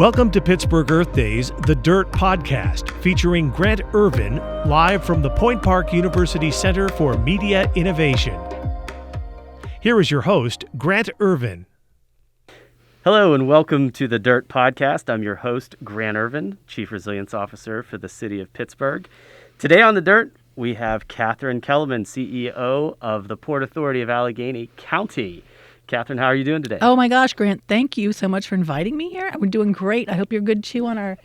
Welcome to Pittsburgh Earth Days, The Dirt Podcast, featuring Grant Ervin, live from the Point Park University Center for Media Innovation. Here is your host, Grant Ervin. Hello and welcome to The Dirt Podcast. I'm your host, Grant Ervin, Chief Resilience Officer for the City of Pittsburgh. Today on The Dirt, we have Katharine Kelleman, CEO of the Port Authority of Allegheny County. Katharine, how are you doing today? Oh my gosh, Grant, thank you so much for inviting me here. We're doing great. I hope you're good too on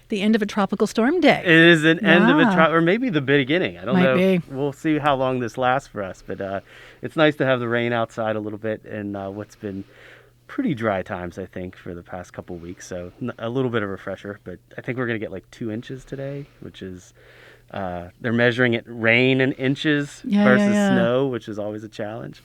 the end of a tropical storm day. It is an end of a or maybe the beginning. I don't know. Be. We'll see how long this lasts for us, but it's nice to have the rain outside a little bit and what's been pretty dry times, I think, for the past couple of weeks. So a little bit of a refresher, but I think we're going to get like 2 inches today, which is they're measuring it rain in inches versus snow, which is always a challenge.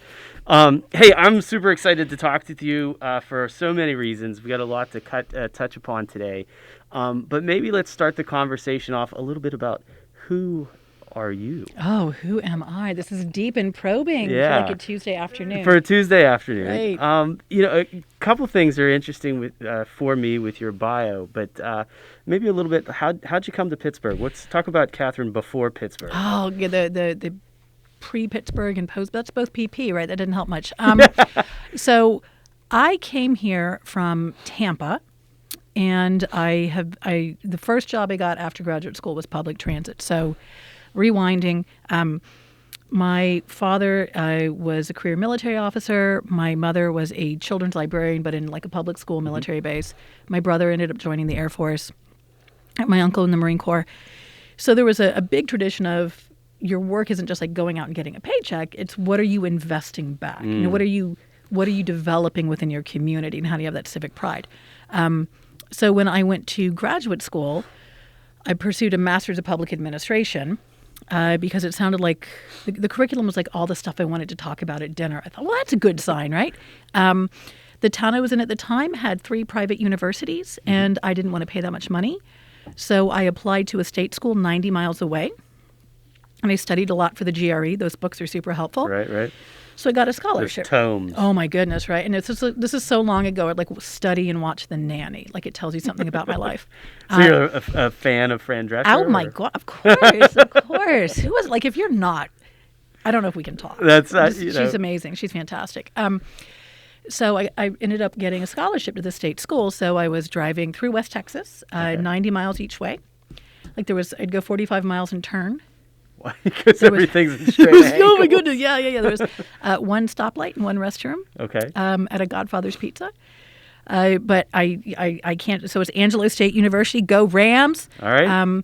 Hey, I'm super excited to talk with you for so many reasons. We got a lot to touch upon today. But maybe let's start the conversation off a little bit about who are you? Oh, who am I? This is deep and probing for like a Tuesday afternoon. For a Tuesday afternoon. Right. A couple things are interesting for me with your bio, but maybe a little bit, how'd you come to Pittsburgh? Let's talk about Katharine before Pittsburgh. Oh, yeah, the pre-Pittsburgh and post, that's both PP, right? That didn't help much. So I came here from Tampa, and the first job I got after graduate school was public transit. So rewinding, my father was a career military officer. My mother was a children's librarian, but in like a public school military base. My brother ended up joining the Air Force. My uncle in the Marine Corps. So there was a big tradition of your work isn't just like going out and getting a paycheck. It's what are you investing back? You know, what are you developing within your community, and how do you have that civic pride? So when I went to graduate school, I pursued a master's of public administration because it sounded like the curriculum was like all the stuff I wanted to talk about at dinner. I thought, well, that's a good sign, right? The town I was in at the time had 3 private universities, and I didn't want to pay that much money. So I applied to a state school 90 miles away, and I studied a lot for the GRE. Those books are super helpful. Right. So I got a scholarship. There's tomes. Oh my goodness, right? And this is so long ago. I'd like study and watch The Nanny. Like it tells you something about my life. So you're a fan of Fran Drescher? Oh my God, of course. Who was like? If you're not, I don't know if we can talk. She's amazing. She's fantastic. So I ended up getting a scholarship to the state school. So I was driving through West Texas, 90 miles each way. Like I'd go 45 miles and turn. Because everything's in straight angle. Oh my goodness, yeah. There was one stoplight and one restroom. Okay. At a Godfather's Pizza. But I can't. So it's Angelo State University. Go Rams! All right.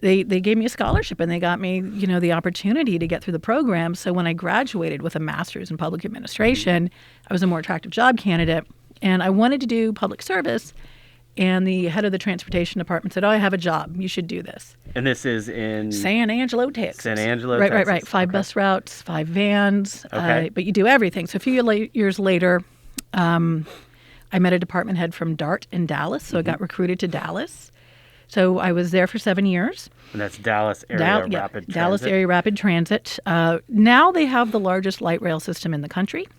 They gave me a scholarship, and they got me the opportunity to get through the program. So when I graduated with a master's in public administration, I was a more attractive job candidate, and I wanted to do public service. And the head of the transportation department said, "Oh, I have a job. You should do this." And this is in San Angelo, Texas. Texas. Right. 5 bus routes, 5 vans. Okay. But you do everything. So a few years later, I met a department head from DART in Dallas. So I got recruited to Dallas. So I was there for 7 years. And that's Dallas Area Rapid Transit. Dallas Area Rapid Transit. Now they have the largest light rail system in the country.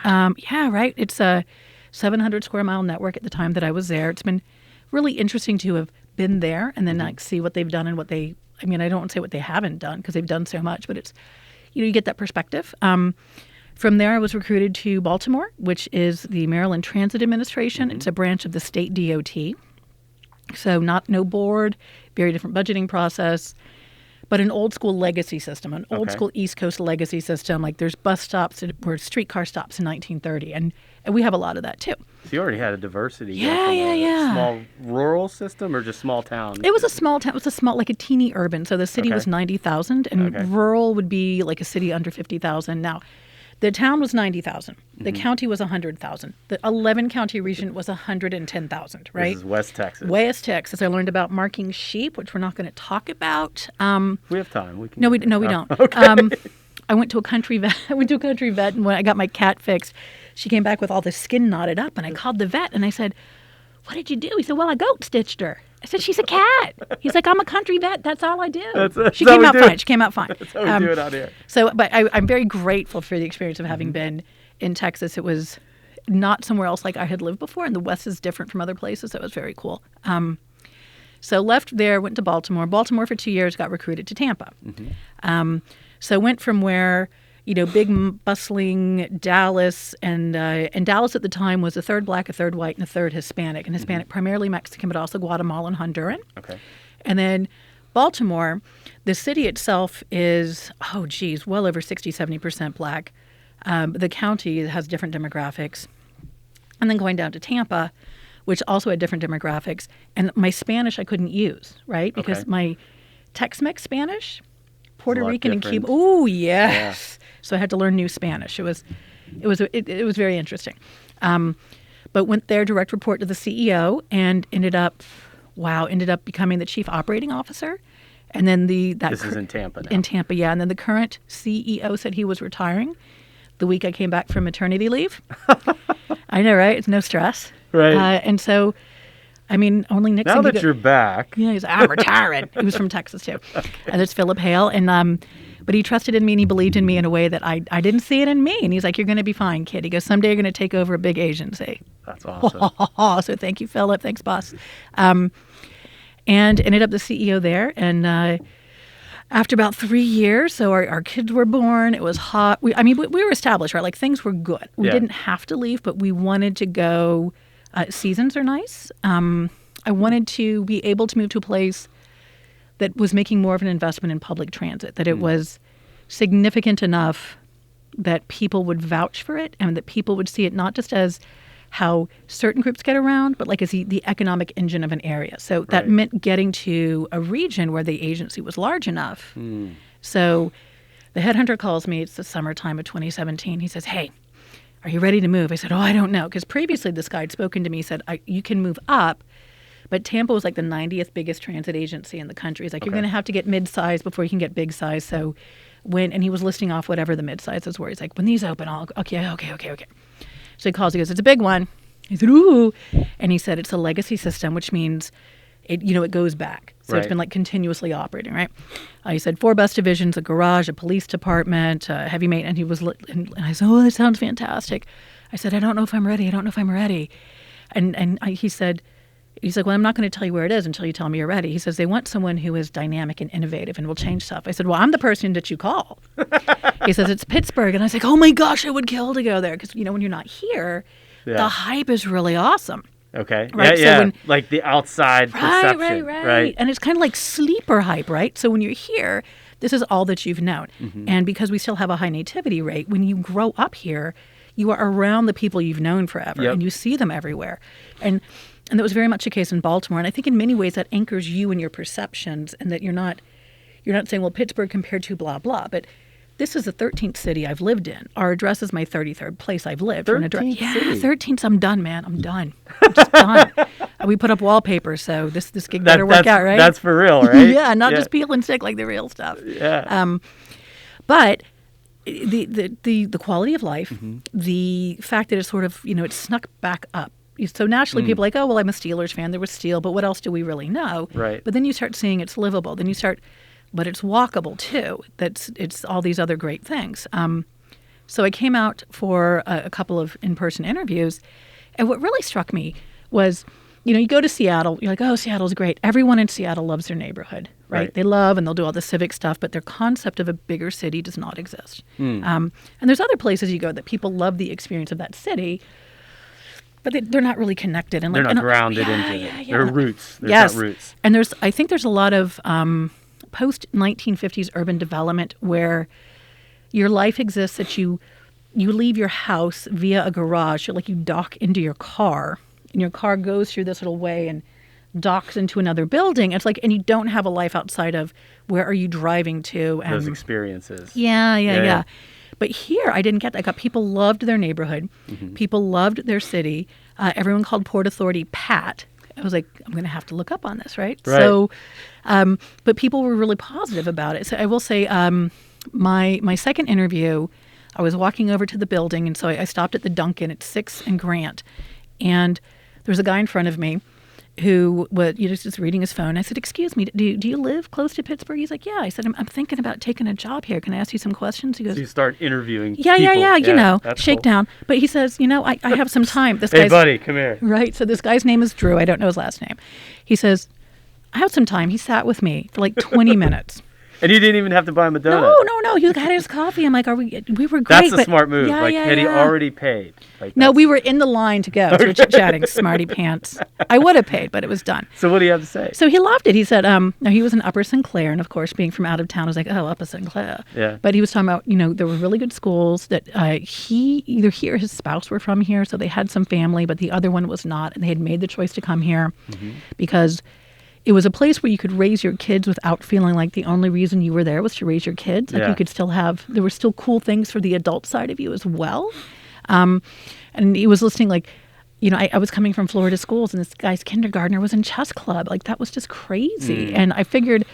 Wow. Right. It's a 700 square mile network at the time that I was there. It's been really interesting to have been there and then like see what they've done and I don't want to say what they haven't done because they've done so much, but it's, you get that perspective. From there, I was recruited to Baltimore, which is the Maryland Transit Administration. It's a branch of the state DOT. So no board, very different budgeting process, but an old school legacy system, an old school East Coast legacy system. Like there's bus stops or streetcar stops in 1930, and we have a lot of that too. So you already had a diversity. Yeah. Small rural system or just small town? It was a small town. It was like a teeny urban. So the city was 90,000, and rural would be like a city under 50,000. Now, the town was 90,000. The county was 100,000. The 11-county region was 110,000, right? This is West Texas. West Texas. I learned about marking sheep, which we're not going to talk about. We have time. We can. No, we don't. Okay. I went to a country vet. And when I got my cat fixed, she came back with all the skin knotted up, and I called the vet, and I said, "What did you do?" He said, "Well, I goat stitched her." I said, "She's a cat." He's like, "I'm a country vet. That's all I do." She came out fine. That's how we do it out here. So, but I'm very grateful for the experience of having been in Texas. It was not somewhere else like I had lived before, and the West is different from other places, so it was very cool. So left there, went to Baltimore. Baltimore for 2 years, got recruited to Tampa. So went from where, big bustling Dallas, and Dallas at the time was a third Black, a third white, and a third Hispanic. And Hispanic primarily Mexican, but also Guatemalan, Honduran. Okay. And then Baltimore, the city itself is, well over 60, 70% Black. The county has different demographics. And then going down to Tampa, which also had different demographics. And my Spanish I couldn't use, right? Because my Tex-Mex Spanish, Puerto Rican and Cuban. Oh, yes. Yeah. So I had to learn new Spanish. It was very interesting. But went there, direct report to the CEO, and ended up becoming the chief operating officer. And then this is in Tampa now. In Tampa, yeah. And then the current CEO said he was retiring the week I came back from maternity leave. I know, right? It's no stress. Right. And so, only Nixon. Now that you're back. Yeah, he's like, I'm retiring. He was from Texas, too. Okay. And there's Philip Hale. And but he trusted in me and he believed in me in a way that I didn't see it in me. And he's like, you're going to be fine, kid. He goes, someday you're going to take over a big agency. That's awesome. So thank you, Philip. Thanks, boss. And ended up the CEO there. And after about 3 years, so our kids were born. It was hot. We were established, right? Like things were good. We didn't have to leave, but we wanted to go. Seasons are nice. I wanted to be able to move to a place that was making more of an investment in public transit, that it was significant enough that people would vouch for it and that people would see it not just as how certain groups get around, but like as the economic engine of an area. So that meant getting to a region where the agency was large enough. So the headhunter calls me. It's the summertime of 2017. He says, hey, are you ready to move? I said, I don't know. Because previously this guy had spoken to me, said, you can move up. But Tampa was like the 90th biggest transit agency in the country. He's like, you're going to have to get mid-size before you can get big size. So and he was listing off whatever the mid-sizes were. He's like, when these open, okay. So he calls, he goes, it's a big one. He said, ooh. And he said, it's a legacy system, which means it goes back. So it's been like continuously operating, right? He said 4 bus divisions, a garage, a police department, heavy maintenance. And I said, that sounds fantastic. I said, I don't know if I'm ready. And he's like, well, I'm not going to tell you where it is until you tell me you're ready. He says, they want someone who is dynamic and innovative and will change stuff. I said, well, I'm the person that you call. He says, it's Pittsburgh. And I was like, oh my gosh, I would kill to go there. Because, when you're not here, the hype is really awesome. Okay. Right? Yeah. So like the outside perception. Right. And it's kind of like sleeper hype, right? So when you're here, this is all that you've known. And because we still have a high nativity rate, when you grow up here, you are around the people you've known forever and you see them everywhere. And that was very much the case in Baltimore. And I think in many ways that anchors you in your perceptions, and that you're not saying, well, Pittsburgh compared to blah, blah. But this is the 13th city I've lived in. Our address is my 33rd place I've lived. 13th city? 13th. I'm done, man. I'm just done. We put up wallpaper, so this gig better work out, right? That's for real, right? Yeah, not just peel and stick like the real stuff. Yeah. But the quality of life, the fact that it's sort of, it's snuck back up. So naturally people are like, oh, well, I'm a Steelers fan. There was Steel, but what else do we really know? Right. But then you start seeing it's livable. Then you start, but it's walkable too. It's all these other great things. So I came out for a couple of in-person interviews, and what really struck me was, you go to Seattle, you're like, oh, Seattle's great. Everyone in Seattle loves their neighborhood, right? They love and they'll do all the civic stuff, but their concept of a bigger city does not exist. And there's other places you go that people love the experience of that city, but they're not really connected. And they're not grounded into it. Their roots. There's not roots. And I think there's a lot of post-1950s urban development where your life exists that you leave your house via a garage. You dock into your car, and your car goes through this little way and docks into another building. It's like, and you don't have a life outside of where are you driving to? And those experiences. Yeah. But here, I didn't get that. People loved their neighborhood. People loved their city. Everyone called Port Authority Pat. I was like, I'm going to have to look up on this, right? So, but people were really positive about it. So I will say, my second interview, I was walking over to the building, and so I stopped at the Dunkin' at 6th and Grant, and there was a guy in front of me, who was just reading his phone. I said, "Excuse me, do you live close to Pittsburgh?" He's like, "Yeah." I said, I'm thinking about taking a job here. Can I ask you some questions?" He goes, So you start interviewing yeah, people. yeah, That's shakedown. Cool. But he says, I have some time. This hey, guy's, buddy, come here. Right. So this guy's name is Drew. I don't know his last name. He says, "I have some time." He sat with me for like 20 minutes. And you didn't even have to buy him a donut. No. He had his coffee. I'm like, we were great. That's a smart move. Had he already paid? No, we were in the line to go. So we were chit-chatting, smarty pants. I would have paid, but it was done. So what do you have to say? So he loved it. He said, no, he was in Upper Sinclair. And of course, being from out of town, I was like, oh, Upper Sinclair. Yeah. But he was talking about, there were really good schools that either he or his spouse were from here. So they had some family, but the other one was not. And they had made the choice to come here because it was a place where you could raise your kids without feeling like the only reason you were there was to raise your kids. Like you could still there were still cool things for the adult side of you as well. And he was listening I was coming from Florida schools and this guy's kindergartner was in chess club. Like that was just crazy. And I figured,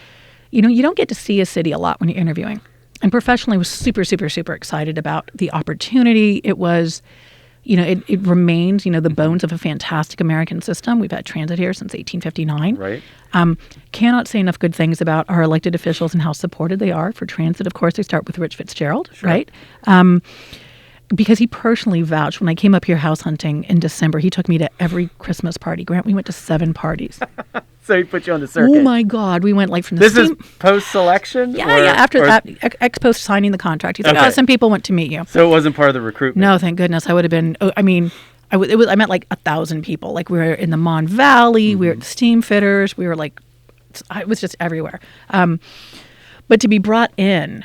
you don't get to see a city a lot when you're interviewing. And professionally I was super, super, super excited about the opportunity. It was... it remains, the bones of a fantastic American system. We've had transit here since 1859. Right. Cannot say enough good things about our elected officials and how supported they are for transit. Of course, they start with Rich Fitzgerald, right? Because he personally vouched. When I came up here house hunting in December, he took me to every Christmas party. Grant, we went to 7 parties. So he put you on the circuit. Oh, my God. We went from the This is post-selection? Yeah, after that, ex-post signing the contract. He said, some people want to meet you. So it wasn't part of the recruitment? No, thank goodness. I would have been, I met like 1,000 people. Like we were in the Mon Valley, we were at the steam fitters, we were like, it was just everywhere. But to be brought in,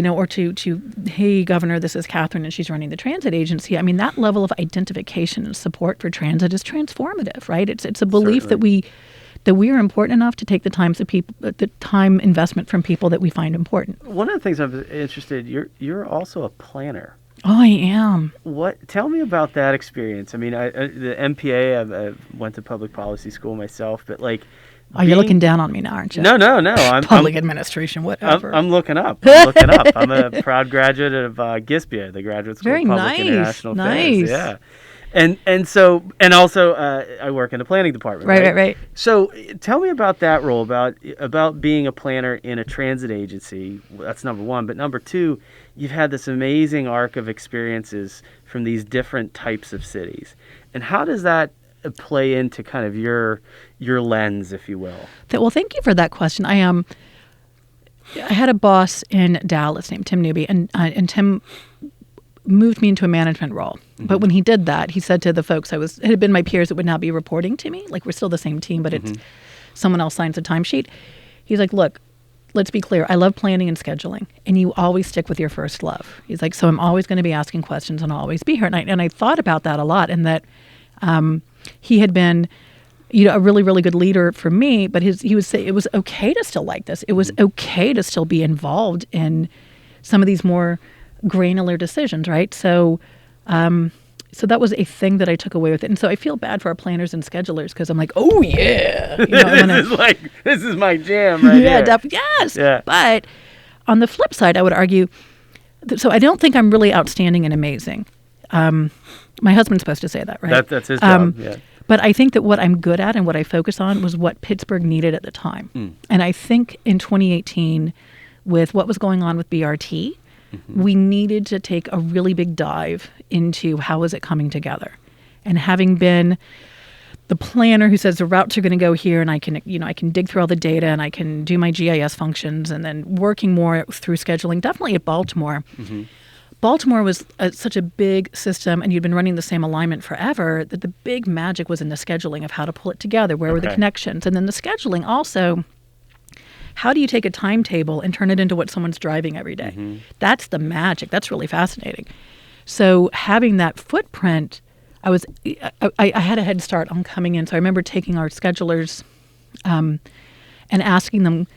or to, hey, Governor, this is Katharine and she's running the transit agency. I mean, that level of identification and support for transit is transformative, right? It's a belief that we are important enough to take the time investment from people that we find important. One of the things I'm interested, you're also a planner. Oh, I am. Tell me about that experience. I mean, the MPA, I went to public policy school myself, but you're looking down on me now, aren't you? No. I'm public administration, whatever. I'm looking up. I'm a proud graduate of GISBIA, the Graduate School of Public International Affairs. Yeah. And also I work in the planning department. Right. So tell me about that role, about being a planner in a transit agency. That's number one. But number two, you've had this amazing arc of experiences from these different types of cities. And how does that play into kind of your lens, if you will? Well, thank you for that question. I had a boss in Dallas named Tim Newby, and Tim moved me into a management role. But when he did that, he said to the folks it had been my peers that would now be reporting to me, like we're still the same team, but it's someone else signs a timesheet. He's like, look, let's be clear. I love planning and scheduling, and you always stick with your first love. He's like, so I'm always going to be asking questions and I'll always be here. And I thought about that a lot, and that he had been, a really, really good leader for me, but he would say it was okay to still like this. It was okay to still be involved in some of these more granular decisions, right? So that was a thing that I took away with it. And so I feel bad for our planners and schedulers because I'm like, oh, yeah. This is my jam right here. Yes. Yeah. But on the flip side, I would argue, so I don't think I'm really outstanding and amazing. My husband's supposed to say that, right? That's his job, yeah. But I think that what I'm good at and what I focus on was what Pittsburgh needed at the time. And I think in 2018, with what was going on with BRT, we needed to take a really big dive into how is it coming together. And having been the planner who says the routes are going to go here, and I can dig through all the data and I can do my GIS functions, and then working more through scheduling, definitely at Baltimore. Baltimore was such a big system, and you'd been running the same alignment forever, that the big magic was in the scheduling of how to pull it together, where were the connections. And then the scheduling also, how do you take a timetable and turn it into what someone's driving every day? That's the magic. That's really fascinating. So having that footprint, I had a head start on coming in. So I remember taking our schedulers and asking them,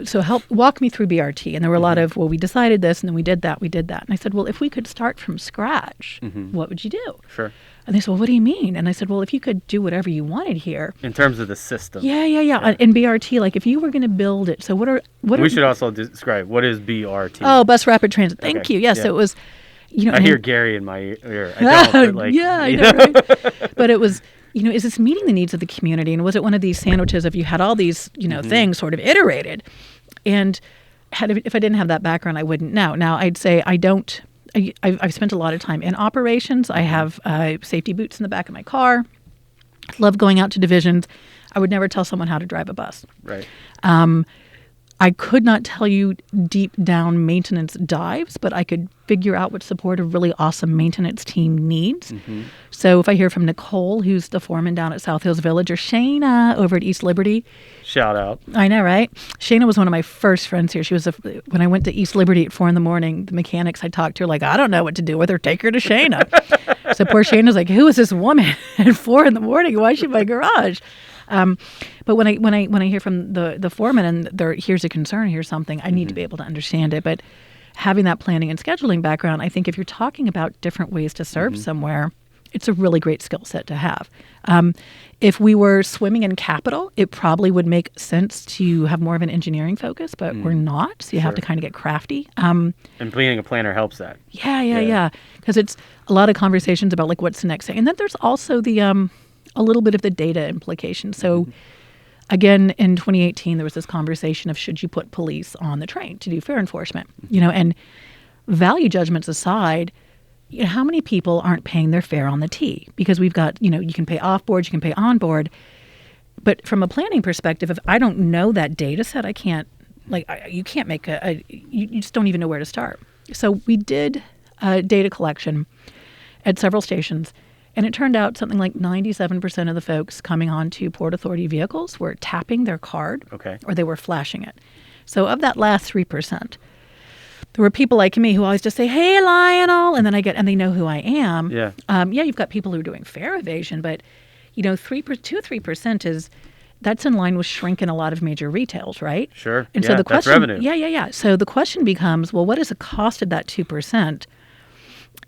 so walk me through BRT. And there were a lot of, we decided this, and then we did that. And I said, well, if we could start from scratch, what would you do? Sure. And they said, well, what do you mean? And I said, well, if you could do whatever you wanted here. In terms of the system. Yeah. In BRT, like if you were going to build it, so we should also describe, what is BRT? Oh, Bus Rapid Transit. Thank you. Yes, so it was, I hear Gary in my ear. I don't, but right? But it was, is this meeting the needs of the community? And was it one of these sandwiches if you had all these, things sort of iterated? And if I didn't have that background, I wouldn't know. Now, I'd say I've spent a lot of time in operations. I have safety boots in the back of my car. Love going out to divisions. I would never tell someone how to drive a bus. Right. I could not tell you deep down maintenance dives, but I could figure out what support a really awesome maintenance team needs. Mm-hmm. So if I hear from Nicole, who's the foreman down at South Hills Village, or Shayna over at East Liberty. Shout out. I know, right? Shayna was one of my first friends here. She was when I went to East Liberty at 4 a.m, the mechanics I talked to were like, I don't know what to do with her. Take her to Shayna. So poor Shayna's like, who is this woman at 4 a.m? Why is she in my garage? But when I hear from the foreman and here's a concern, here's something, I need to be able to understand it. But having that planning and scheduling background, I think if you're talking about different ways to serve somewhere, it's a really great skill set to have. If we were swimming in capital, it probably would make sense to have more of an engineering focus, but we're not. So you have to kind of get crafty. And being a planner helps that. Yeah. Because it's a lot of conversations about like what's the next thing. And then there's also the a little bit of the data implication. So again, in 2018, there was this conversation of should you put police on the train to do fare enforcement, and value judgments aside, how many people aren't paying their fare on the T? Because we've got, you can pay off board, you can pay on board. But from a planning perspective, if I don't know that data set, I can't, you can't make you just don't even know where to start. So we did data collection at several stations. And it turned out something like 97% of the folks coming onto Port Authority vehicles were tapping their card, or they were flashing it. So of that last 3%, there were people like me who always just say, "Hey, Lionel," and then and they know who I am. Yeah. You've got people who are doing fare evasion, but 3% that's in line with shrink in a lot of major retails, right? Sure. And so the question, that's revenue. Yeah. So the question becomes, well, what is the cost of that 2%?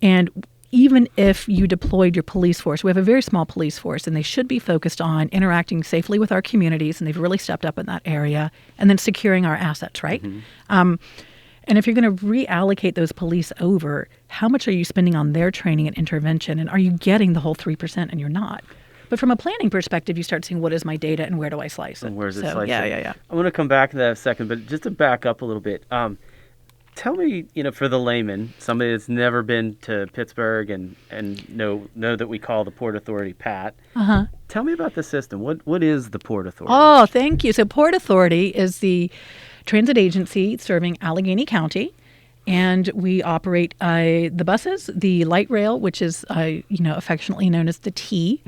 And even if you deployed your police force, we have a very small police force, and they should be focused on interacting safely with our communities, and they've really stepped up in that area, and then securing our assets, right? And if you're going to reallocate those police over, how much are you spending on their training and intervention, and are you getting the whole 3%, and you're not? But from a planning perspective, you start seeing what is my data and where do I slice it? And where's it sliced? Yeah. I want to come back to that in a second, but just to back up a little bit, tell me, for the layman, somebody that's never been to Pittsburgh and know that we call the Port Authority Pat. Tell me about the system. What is the Port Authority? Oh, thank you. So Port Authority is the transit agency serving Allegheny County, and we operate the buses, the light rail, which is affectionately known as the T.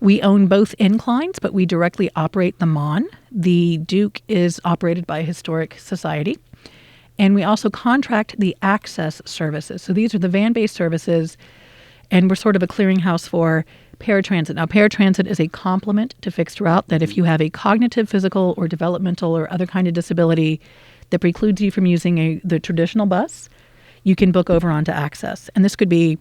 We own both inclines, but we directly operate the MON. The Duke is operated by a historic society. And we also contract the access services. So these are the van-based services, and we're sort of a clearinghouse for paratransit. Now, paratransit is a complement to fixed route that if you have a cognitive, physical, or developmental or other kind of disability that precludes you from using the traditional bus, you can book over onto access. And this could be,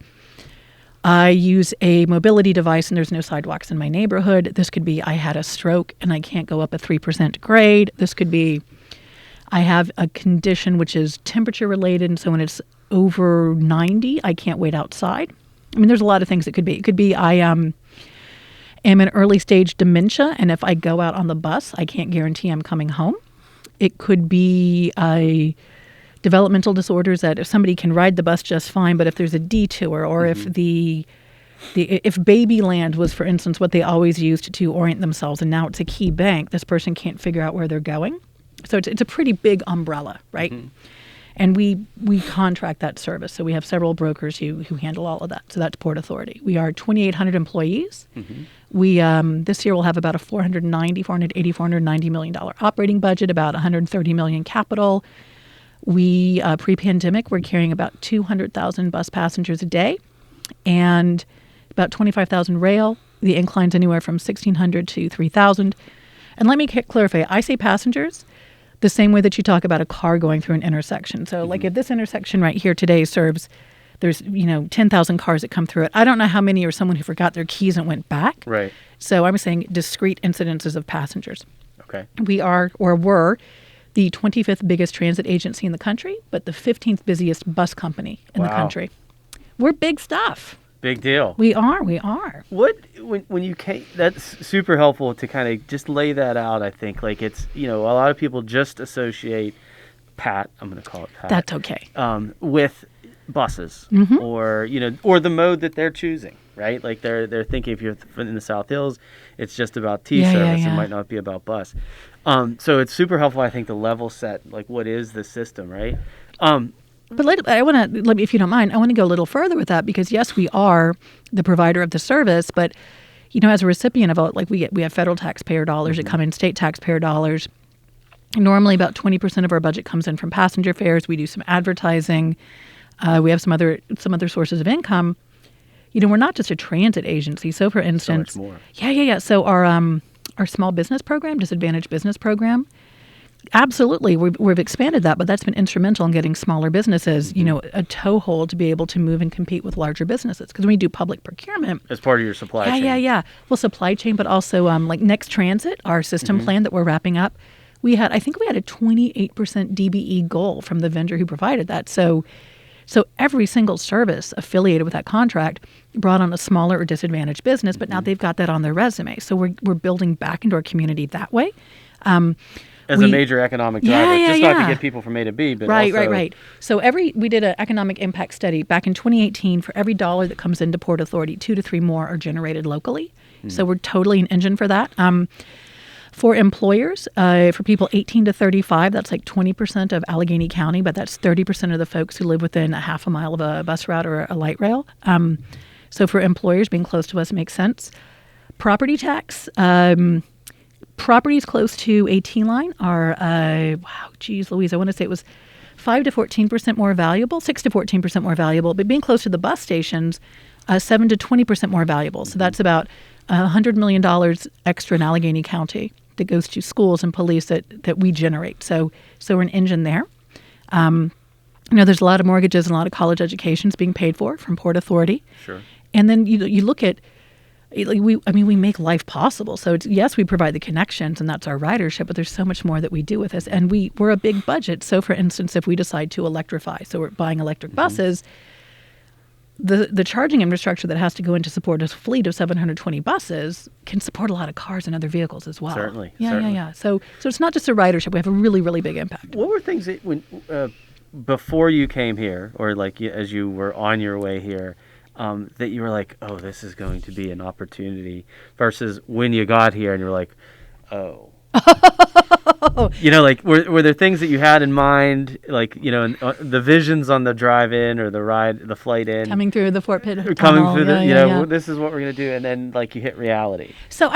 I use a mobility device and there's no sidewalks in my neighborhood. This could be, I had a stroke and I can't go up a 3% grade. This could be, I have a condition which is temperature related, and so when it's over 90, I can't wait outside. I mean, there's a lot of things it could be. It could be I am in early stage dementia, and if I go out on the bus, I can't guarantee I'm coming home. It could be developmental disorders that if somebody can ride the bus just fine, but if there's a detour, or if if Babyland was, for instance, what they always used to orient themselves, and now it's a key bank, this person can't figure out where they're going. So it's a pretty big umbrella, right? And we contract that service. So we have several brokers who handle all of that. So that's Port Authority. We are 2,800 employees. We this year will have about a $490 million operating budget, about $130 million capital. We pre-pandemic we're carrying about 200,000 bus passengers a day, and about 25,000 rail. The incline's anywhere from 1,600 to 3,000. And let me clarify. I say passengers the same way that you talk about a car going through an intersection. So like if this intersection right here today there's 10,000 cars that come through it. I don't know how many are someone who forgot their keys and went back. Right. So I'm saying discrete incidences of passengers. Okay. We are, or were, the 25th biggest transit agency in the country, but the 15th busiest bus company in the country. We're big stuff. Big deal. We are. What when you came? That's super helpful to kind of just lay that out. I think like it's a lot of people just associate Pat. I'm going to call it Pat. That's okay. With buses or the mode that they're choosing, right? Like they're thinking if you're in the South Hills, it's just about service. It might not be about bus. So it's super helpful, I think, to level set like what is the system, right? But let me, if you don't mind, I want to go a little further with that because yes, we are the provider of the service, but as a recipient of we have federal taxpayer dollars that come in, state taxpayer dollars. Normally, about 20% of our budget comes in from passenger fares. We do some advertising. We have some other sources of income. We're not just a transit agency. So, for instance, so much more. Yeah. So our small business program, disadvantaged business program. Absolutely. We've expanded that, but that's been instrumental in getting smaller businesses, a toehold to be able to move and compete with larger businesses. Because when we do public procurement. As part of your supply chain. Yeah. Well, supply chain, but also like Next Transit, our system plan that we're wrapping up. I think we had a 28% DBE goal from the vendor who provided that. So every single service affiliated with that contract brought on a smaller or disadvantaged business, but now they've got that on their resume. So we're building back into our community that way. As a major economic driver, not to get people from A to B, but Right. So we did an economic impact study back in 2018. For every dollar that comes into Port Authority, 2 to 3 more are generated locally. So we're totally an engine for that. For employers, for people 18 to 35, that's like 20% of Allegheny County, but that's 30% of the folks who live within a half a mile of a bus route or a light rail. So for employers, being close to us makes sense. Property tax. Properties close to a T-line are, Louise, I want to say it was 5 to 14% more valuable, 6 to 14% more valuable, but being close to the bus stations, 7 to 20% more valuable. So that's about $100 million extra in Allegheny County that goes to schools and police that we generate. So we're an engine there. There's a lot of mortgages and a lot of college educations being paid for from Port Authority. Sure. And then you look at, we make life possible. So yes, we provide the connections and that's our ridership, but there's so much more that we do with this. And we're a big budget. So for instance, if we decide to electrify, so we're buying electric buses, the charging infrastructure that has to go in to support a fleet of 720 buses can support a lot of cars and other vehicles as well. Certainly. Yeah. So it's not just a ridership. We have a really, really big impact. What were things that before you came here, or as you were on your way here, that you were like, oh, this is going to be an opportunity, versus when you got here and you were like, oh. Were there things that you had in mind, the visions on the drive-in or the flight in? Coming through the Fort Pitt tunnel. Coming through this is what we're going to do, and then you hit reality. So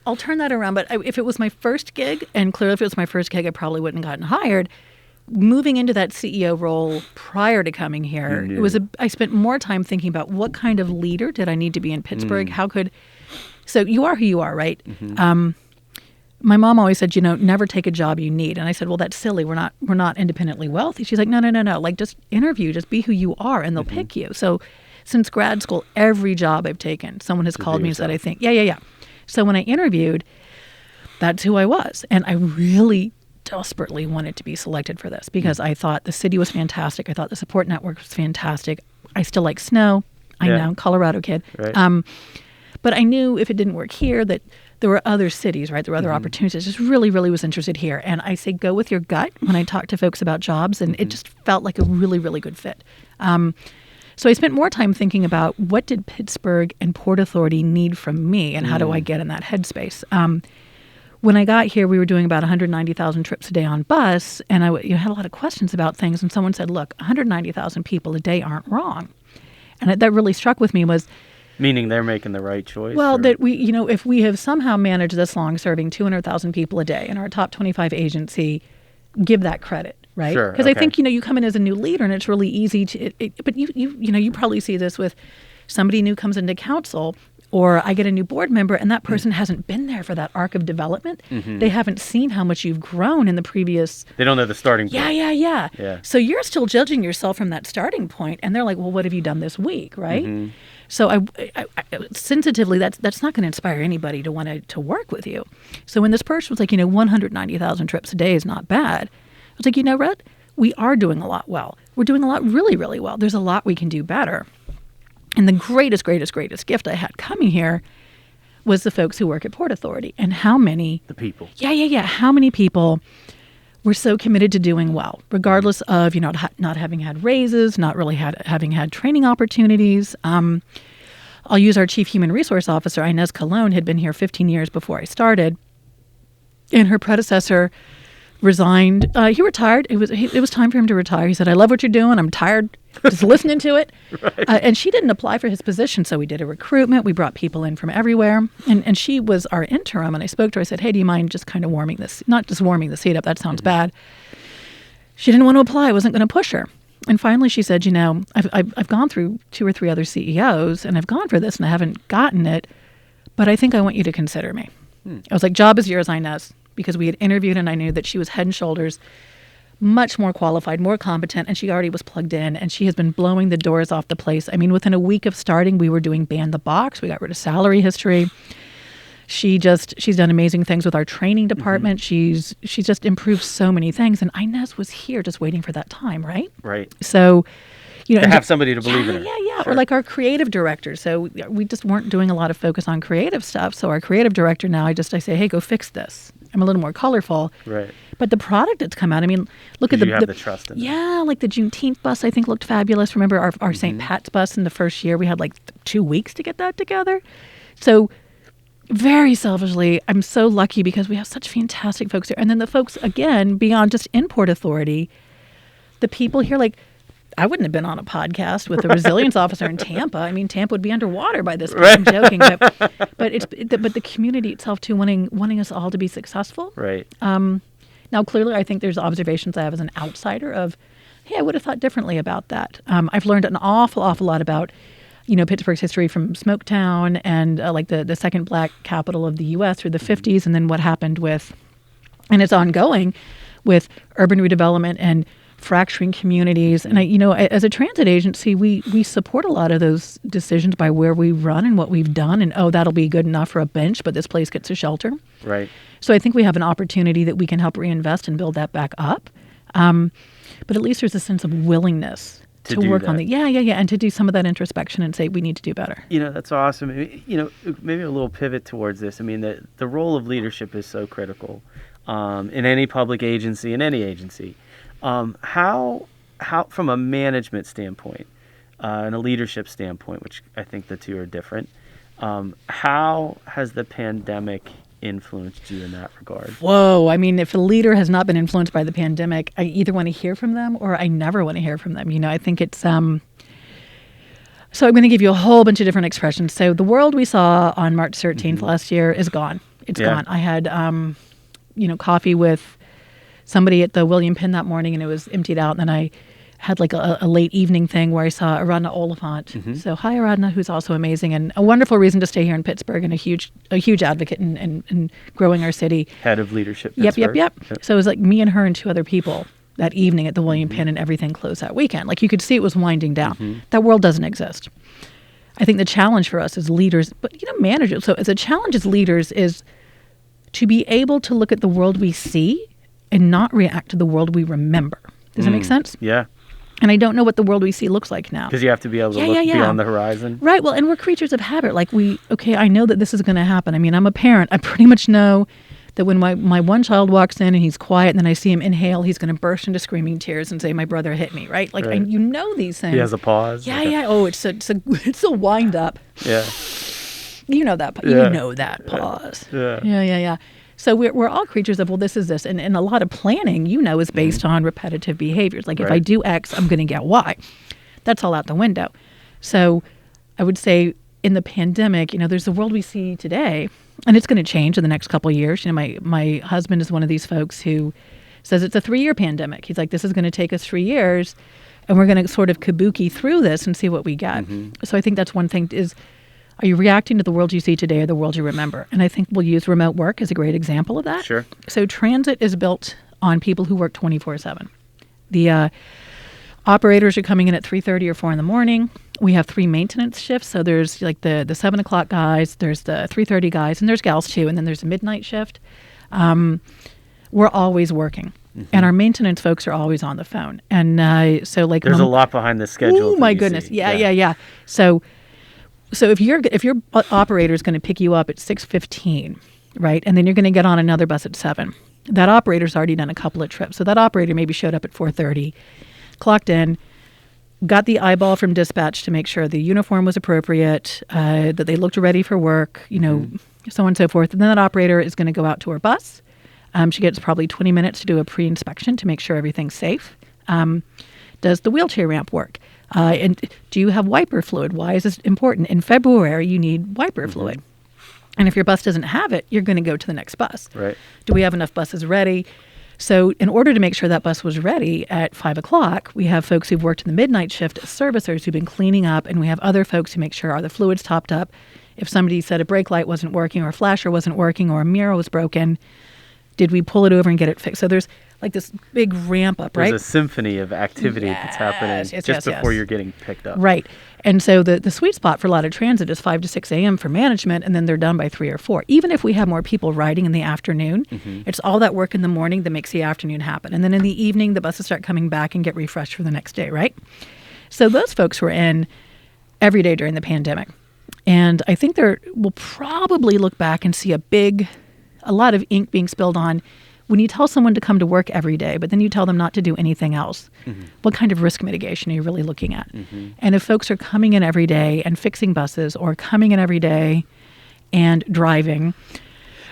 I'll turn that around, but if it was my first gig, and clearly if it was my first gig, I probably wouldn't have gotten hired. Moving into that CEO role prior to coming here, I spent more time thinking about what kind of leader did I need to be in Pittsburgh? So you are who you are, right? My mom always said, never take a job you need. And I said, well, that's silly. We're not independently wealthy. She's like, no. Just interview, just be who you are, and they'll pick you. So since grad school, every job I've taken, someone has called me and said, I think, yeah. So when I interviewed, that's who I was. And I really desperately wanted to be selected for this because I thought the city was fantastic. I thought the support network was fantastic. I still like snow. I know, Colorado kid. Right. But I knew if it didn't work here that there were other cities, right? There were other opportunities. Just really, really was interested here. And I say go with your gut when I talk to folks about jobs, and it just felt like a really, really good fit. So I spent more time thinking about what did Pittsburgh and Port Authority need from me, and how do I get in that headspace? When I got here, we were doing about 190,000 trips a day on bus, and I had a lot of questions about things. And someone said, look, 190,000 people a day aren't wrong. And that really struck with me was... Meaning they're making the right choice? Well, that we, if we have somehow managed this long serving 200,000 people a day in our top 25 agency, give that credit, right? Sure. Because I think, you come in as a new leader and it's really easy to, but you probably see this with somebody new comes into council, or I get a new board member and that person hasn't been there for that arc of development. They haven't seen how much you've grown in the previous... They don't know the starting point. Yeah. So you're still judging yourself from that starting point, and they're like, well, what have you done this week, right? So I sensitively, that's not going to inspire anybody to want to work with you. So when this person was like, 190,000 trips a day is not bad, I was like, what? We are doing a lot well. We're doing a lot really, really well. There's a lot we can do better. And the greatest gift I had coming here was the folks who work at Port Authority, and how many... The people. Yeah. How many people were so committed to doing well, regardless of, not having had raises, not really having had training opportunities. I'll use our Chief Human Resource Officer, Inez Colon, had been here 15 years before I started, and her predecessor resigned. He retired. It was time for him to retire. He said, "I love what you're doing. I'm tired just listening to it." Right. And she didn't apply for his position, so we did a recruitment. We brought people in from everywhere, and she was our interim. And I spoke to her. I said, "Hey, do you mind just kind of not just warming the seat up? That sounds bad." She didn't want to apply. I wasn't going to push her. And finally, she said, I've gone through 2 or 3 other CEOs, and I've gone for this, and I haven't gotten it, but I think I want you to consider me. I was like, "Job is yours, Inez," because we had interviewed, and I knew that she was head and shoulders much more qualified, more competent, and she already was plugged in, and she has been blowing the doors off the place. I mean, within a week of starting, we were doing ban the box. We got rid of salary history. She's done amazing things with our training department. She's just improved so many things, and Inez was here just waiting for that time, right? Right. So, to have somebody to believe in her. Yeah. Sure. Or like our creative director. So we just weren't doing a lot of focus on creative stuff. So our creative director now, I say, "Hey, go fix this." I'm a little more colorful. Right. But the product that's come out, I mean, look at you have the trust in it. Yeah, like the Juneteenth bus, I think, looked fabulous. Remember our St. Pat's bus in the first year? We had like 2 weeks to get that together. So very selfishly, I'm so lucky because we have such fantastic folks here. And then the folks, again, beyond just in Port Authority, the people here, like, I wouldn't have been on a podcast with a resilience officer in Tampa. I mean, Tampa would be underwater by this point. Right. I'm joking, but the community itself too, wanting us all to be successful. Right. Now, clearly, I think there's observations I have as an outsider of, hey, I would have thought differently about that. I've learned an awful lot about, Pittsburgh's history from Smoketown and like the second black capital of the U.S. through the 50s, and then what happened and it's ongoing with urban redevelopment and fracturing communities. And as a transit agency, we support a lot of those decisions by where we run and what we've done. And that'll be good enough for a bench, but this place gets a shelter. Right. So I think we have an opportunity that we can help reinvest and build that back up. But at least there's a sense of willingness to work that. on and to do some of that introspection and say we need to do better. That's awesome. Maybe a little pivot towards this. I mean, the role of leadership is so critical in any public agency, in any agency. How from a management standpoint and a leadership standpoint, which I think the two are different, how has the pandemic influenced you in that regard? Whoa. I mean, if a leader has not been influenced by the pandemic, I either want to hear from them or I never want to hear from them. I think it's... So I'm going to give you a whole bunch of different expressions. So the world we saw on March 13th last year is gone. It's gone. I had, coffee with somebody at the William Penn that morning, and it was emptied out. And then I had like a late evening thing where I saw Aradna Oliphant. So hi, Aradna, who's also amazing and a wonderful reason to stay here in Pittsburgh and a huge advocate in growing our city. Head of leadership. Yep. So it was like me and her and 2 other people that evening at the William Penn, and everything closed that weekend. Like you could see it was winding down. That world doesn't exist. I think the challenge for us as leaders, but managers. So as a challenge as leaders is to be able to look at the world we see and not react to the world we remember. Does that make sense? Yeah. And I don't know what the world we see looks like now. Because you have to be able to look beyond the horizon. Right. Well, and we're creatures of habit. Like I know that this is going to happen. I mean, I'm a parent. I pretty much know that when my one child walks in and he's quiet and then I see him inhale, he's going to burst into screaming tears and say, "My brother hit me," right? Like, right. These things. He has a pause. Yeah. Oh, it's a wind up. Yeah. You know that pause. Yeah. So we're all creatures of, well, this is this. And a lot of planning, is based on repetitive behaviors. Like if I do X, I'm going to get Y. That's all out the window. So I would say in the pandemic, there's the world we see today, and it's going to change in the next couple of years. My husband is one of these folks who says it's a 3-year pandemic. He's like, this is going to take us 3 years, and we're going to sort of kabuki through this and see what we get. So I think that's one thing is, are you reacting to the world you see today or the world you remember? And I think we'll use remote work as a great example of that. Sure. So transit is built on people who work 24/7. The operators are coming in at 3:30 or 4 in the morning. We have 3 maintenance shifts. So there's like the 7 o'clock guys, there's the 3:30 guys, and there's gals too. And then there's a midnight shift. We're always working. And our maintenance folks are always on the phone. And so like... There's a lot behind the schedule. Oh, my goodness. Yeah. So... So if your operator is going to pick you up at 6:15, right, and then you're going to get on another bus at 7, that operator's already done a couple of trips. So that operator maybe showed up at 4:30, clocked in, got the eyeball from dispatch to make sure the uniform was appropriate, that they looked ready for work, so on and so forth. And then that operator is going to go out to her bus. She gets probably 20 minutes to do a pre-inspection to make sure everything's safe. Does the wheelchair ramp work? And do you have wiper fluid? Why is this important? In February, you need wiper fluid. And if your bus doesn't have it, you're going to go to the next bus. Right. Do we have enough buses ready? So in order to make sure that bus was ready at 5 o'clock, we have folks who've worked in the midnight shift as servicers who've been cleaning up, and we have other folks who make sure are the fluids topped up. If somebody said a brake light wasn't working or a flasher wasn't working or a mirror was broken, did we pull it over and get it fixed? So there's like this big ramp up, right? There's a symphony of activity that's happening just before you're getting picked up. Right. And so the sweet spot for a lot of transit is 5 to 6 a.m. for management, and then they're done by 3 or 4. Even if we have more people riding in the afternoon, it's all that work in the morning that makes the afternoon happen. And then in the evening, the buses start coming back and get refreshed for the next day, right? So those folks were in every day during the pandemic. And I think we'll probably look back and see a lot of ink being spilled on when you tell someone to come to work every day, but then you tell them not to do anything else. What kind of risk mitigation are you really looking at? And if folks are coming in every day and fixing buses or coming in every day and driving,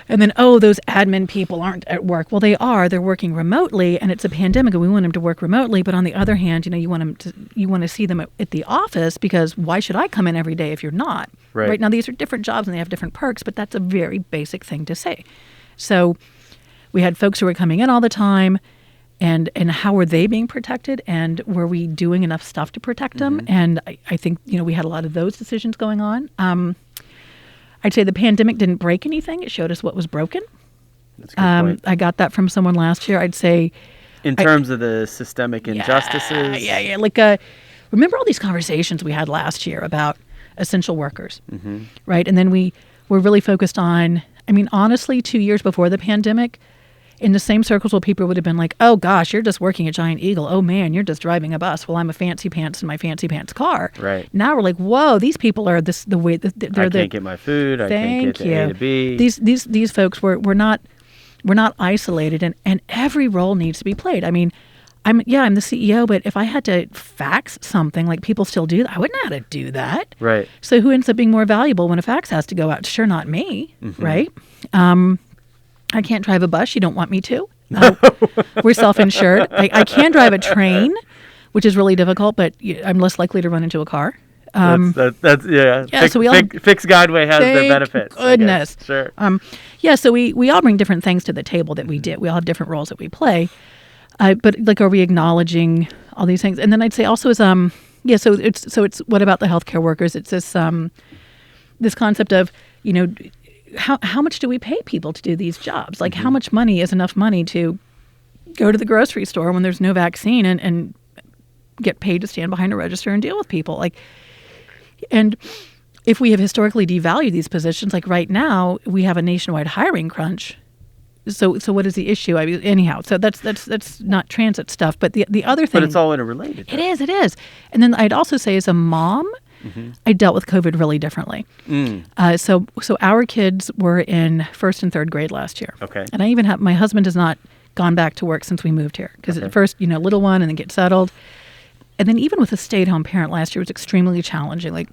and then, those admin people aren't at work. Well, they are. They're working remotely, and it's a pandemic, and we want them to work remotely. But on the other hand, you want to see them at the office, because why should I come in every day if you're not? Right now, these are different jobs and they have different perks, but that's a very basic thing to say. So we had folks who were coming in all the time, and how were they being protected, and were we doing enough stuff to protect them? And I think we had a lot of those decisions going on. I'd say the pandemic didn't break anything. It showed us what was broken. That's a good point. I got that from someone last year. I'd say in terms of the systemic injustices. Yeah. Like, remember all these conversations we had last year about essential workers, right? And then we were really focused on, honestly, 2 years before the pandemic, in the same circles where people would have been like, oh gosh, you're just working at Giant Eagle. Oh man, you're just driving a bus. Well, I'm a fancy pants in my fancy pants car. Right. Now we're like, whoa, these people are the way that I can't get my food. I can't get to A to B. These folks we're not isolated, and every role needs to be played. I'm the CEO, but if I had to fax something, like people still do that, I wouldn't know how to do that. Right. So who ends up being more valuable when a fax has to go out? Sure, not me, right? I can't drive a bus. You don't want me to. We're self-insured. I can drive a train, which is really difficult, but I'm less likely to run into a car. That's Yeah, Fixed so Fixed Guideway has their benefits. Goodness. Sure. So we all bring different things to the table that we do. We all have different roles that we play. But like, are we acknowledging all these things? And then I'd say also is so it's what about the healthcare workers? It's this concept of how much do we pay people to do these jobs? Like, how much money is enough money to go to the grocery store when there's no vaccine and get paid to stand behind a register and deal with people? Like, and if we have historically devalued these positions, like right now we have a nationwide hiring crunch. So what is the issue? Anyhow, so that's not transit stuff. But the other thing, but it's all interrelated. It is. And then I'd also say, as a mom, I dealt with COVID really differently. So our kids were in first and third grade last year. Okay. And I even have, my husband has not gone back to work since we moved here, because at first, little one, and then get settled. And then even with a stay-at-home parent last year, it was extremely challenging. Like,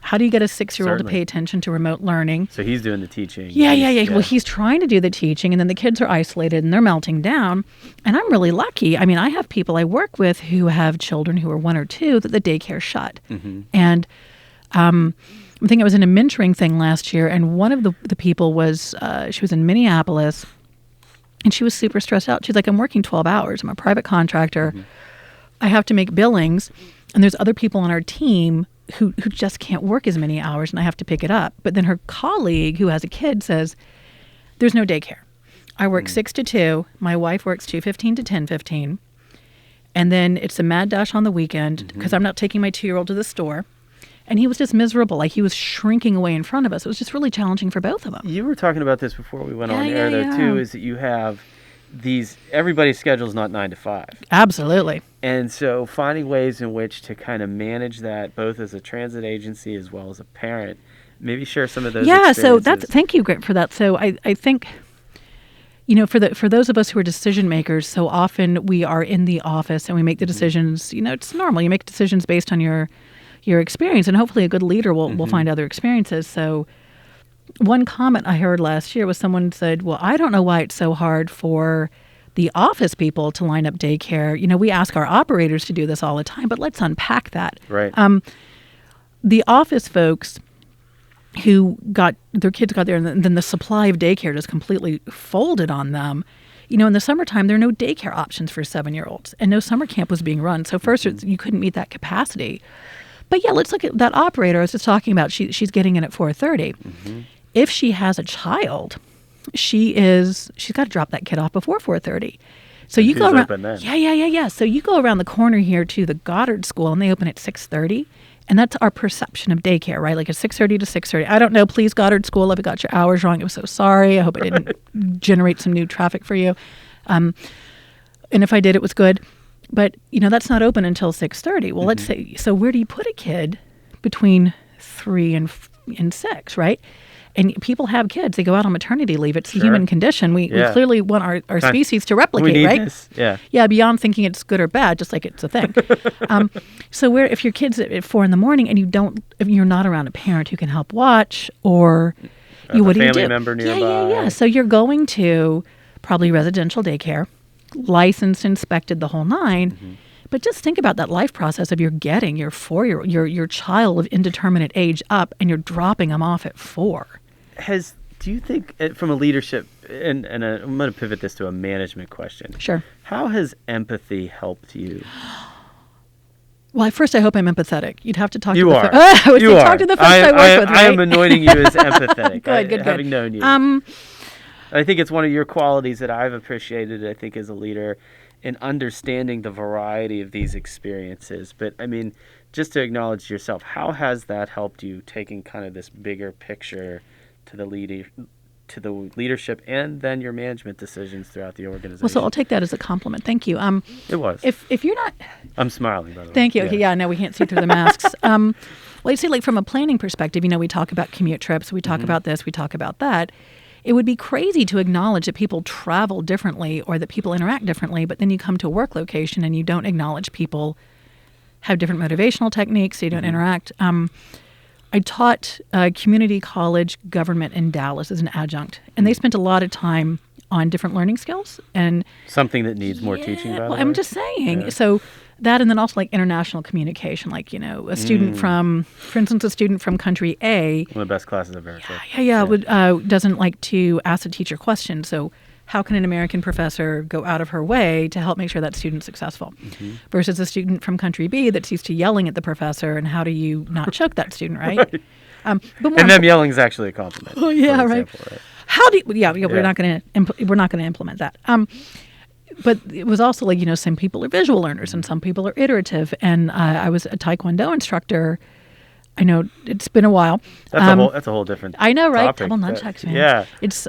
how do you get a 6-year-old to pay attention to remote learning? So he's doing the teaching. Yeah. Well, he's trying to do the teaching, and then the kids are isolated and they're melting down. And I'm really lucky. I have people I work with who have children who are 1 or 2 that the daycare shut. And I think I was in a mentoring thing last year, and one of the people was, she was in Minneapolis, and she was super stressed out. She's like, I'm working 12 hours. I'm a private contractor. I have to make billings, and there's other people on our team who just can't work as many hours, and I have to pick it up. But then her colleague who has a kid says, there's no daycare. I work 6 to 2. My wife works 2:15 to 10:15. And then it's a mad dash on the weekend because I'm not taking my 2-year-old to the store. And he was just miserable. Like, he was shrinking away in front of us. It was just really challenging for both of them. You were talking about this before we went on air, though, too, is that you have everybody's schedule is not 9 to 5. Absolutely. And so finding ways in which to kind of manage that both as a transit agency as well as a parent, maybe share some of those experiences. Thank you, Grant, for that. So I think, for those of us who are decision makers, so often we are in the office and we make the decisions. It's normal. You make decisions based on your experience, and hopefully a good leader will find other experiences. So one comment I heard last year was someone said, well, I don't know why it's so hard for the office people to line up daycare. We ask our operators to do this all the time, but let's unpack that. Right. The office folks who their kids got there, and then the supply of daycare just completely folded on them. In the summertime, there are no daycare options for 7-year-olds, and no summer camp was being run. So first, you couldn't meet that capacity. But yeah, let's look at that operator I was just talking about. She's getting in at 4:30. If she has a child, she's got to drop that kid off before 4:30. So you go around. Yeah. So you go around the corner here to the Goddard School, and they open at 6:30, and that's our perception of daycare, right? Like it's 6:30 to 6:30. I don't know. Please, Goddard School, if I got your hours wrong, I'm so sorry. I hope I didn't generate some new traffic for you. And if I did, it was good. But that's not open until 6:30. Well, let's say. So where do you put a kid between 3 and 6, right? And people have kids. They go out on maternity leave. It's the human condition. We clearly want our species to replicate, we need right? This. Yeah. Yeah, beyond thinking it's good or bad, just like it's a thing. So if your kid's at 4 a.m. and if you're not around a parent who can help watch, or what do you do? Family member nearby. Yeah. So you're going to probably residential daycare, licensed, inspected, the whole nine. But just think about that life process of you're getting your 4-year-old, your child of indeterminate age up, and you're dropping them off at 4. Do you think, from a leadership, and I'm going to pivot this to a management question. Sure. How has empathy helped you? Well, first, I hope I'm empathetic. You'd have to talk you to are. the folks. You are. Talk to the folks I work with, right? I am anointing you as empathetic. Good. Having known you. I think it's one of your qualities that I've appreciated, I think, as a leader, in understanding the variety of these experiences. But, I mean, just to acknowledge yourself, how has that helped you taking kind of this bigger picture to the leadership and then your management decisions throughout the organization? Well, so I'll take that as a compliment. Thank you. It was. If you're not... I'm smiling, by the way. Thank you. Yeah. Okay, yeah, no, we can't see through the masks. Well, you see, like from a planning perspective, we talk about commute trips, we talk about this, we talk about that. It would be crazy to acknowledge that people travel differently or that people interact differently, but then you come to a work location and you don't acknowledge people have different motivational techniques, so you don't interact. I taught community college government in Dallas as an adjunct, and they spent a lot of time on different learning skills. And something that needs more teaching, by the way. I'm just saying. Yeah. So that, and then also like international communication, like, a student from, for instance, a student from country A. One of the best classes I've ever taken. Would, doesn't like to ask the teacher questions. So how can an American professor go out of her way to help make sure that student's successful? Versus a student from country B that's used to yelling at the professor, and how do you not choke that student, right? Right. But them yelling is actually a compliment. Oh yeah, right. How do you, we're not going to implement that. But it was also like, some people are visual learners and some people are iterative. And I was a Taekwondo instructor. I know it's been a while. That's a whole different. I know, right? Topic. Double nunchucks, man. Yeah. It's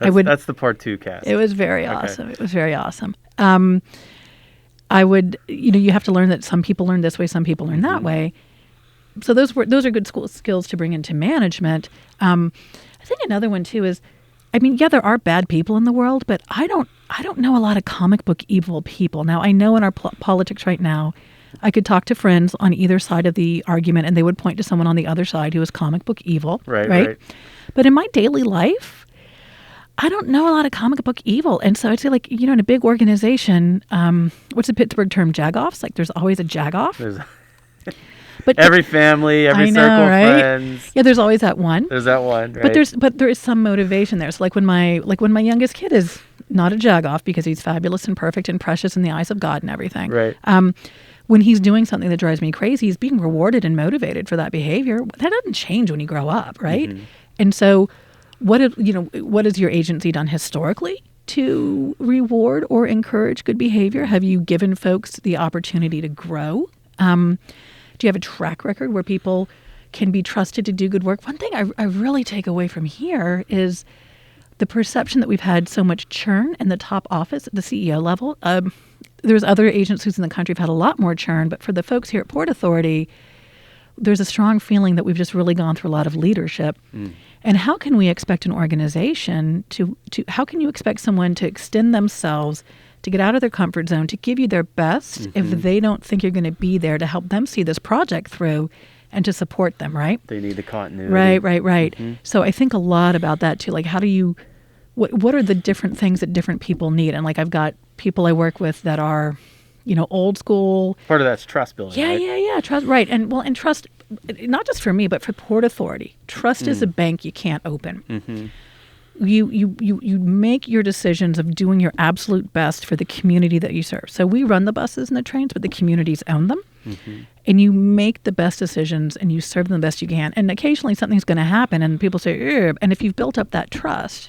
that's the part 2 cast. It was very awesome. It was very awesome. I would, you have to learn that some people learn this way, some people learn that way. So those are good skills to bring into management. I think another one too is, there are bad people in the world, but I don't know a lot of comic book evil people. Now, I know in our politics right now, I could talk to friends on either side of the argument, and they would point to someone on the other side who is comic book evil. Right. But in my daily life, I don't know a lot of comic book evil. And so I'd say, like, in a big organization, what's the Pittsburgh term, jagoffs? Like, there's always a jagoff. But every family, every circle of friends. Yeah, there's always that one. There's that one, right? But there is some motivation there. So like when my youngest kid is not a jagoff because he's fabulous and perfect and precious in the eyes of God and everything. Right. When he's doing something that drives me crazy, he's being rewarded and motivated for that behavior. That doesn't change when you grow up, right? And so what has your agency done historically to reward or encourage good behavior? Have you given folks the opportunity to grow? Do you have a track record where people can be trusted to do good work? One thing I really take away from here is the perception that we've had so much churn in the top office at the CEO level. there's other agencies in the country who've had a lot more churn, but for the folks here at Port Authority, there's a strong feeling that we've just really gone through a lot of leadership. And how can we expect an organization how can you expect someone to extend themselves, to get out of their comfort zone, to give you their best if they don't think you're going to be there to help them see this project through and to support them, right? They need the continuity. Right. So I think a lot about that too. Like, how do you, what are the different things that different people need? And like, I've got people I work with that are, old school. Part of that's trust building. Yeah. Trust, right. And trust, not just for me, but for Port Authority. Trust is a bank you can't open. You make your decisions of doing your absolute best for the community that you serve. So we run the buses and the trains, but the communities own them. And you make the best decisions and you serve them the best you can. And occasionally something's going to happen and people say, and if you've built up that trust,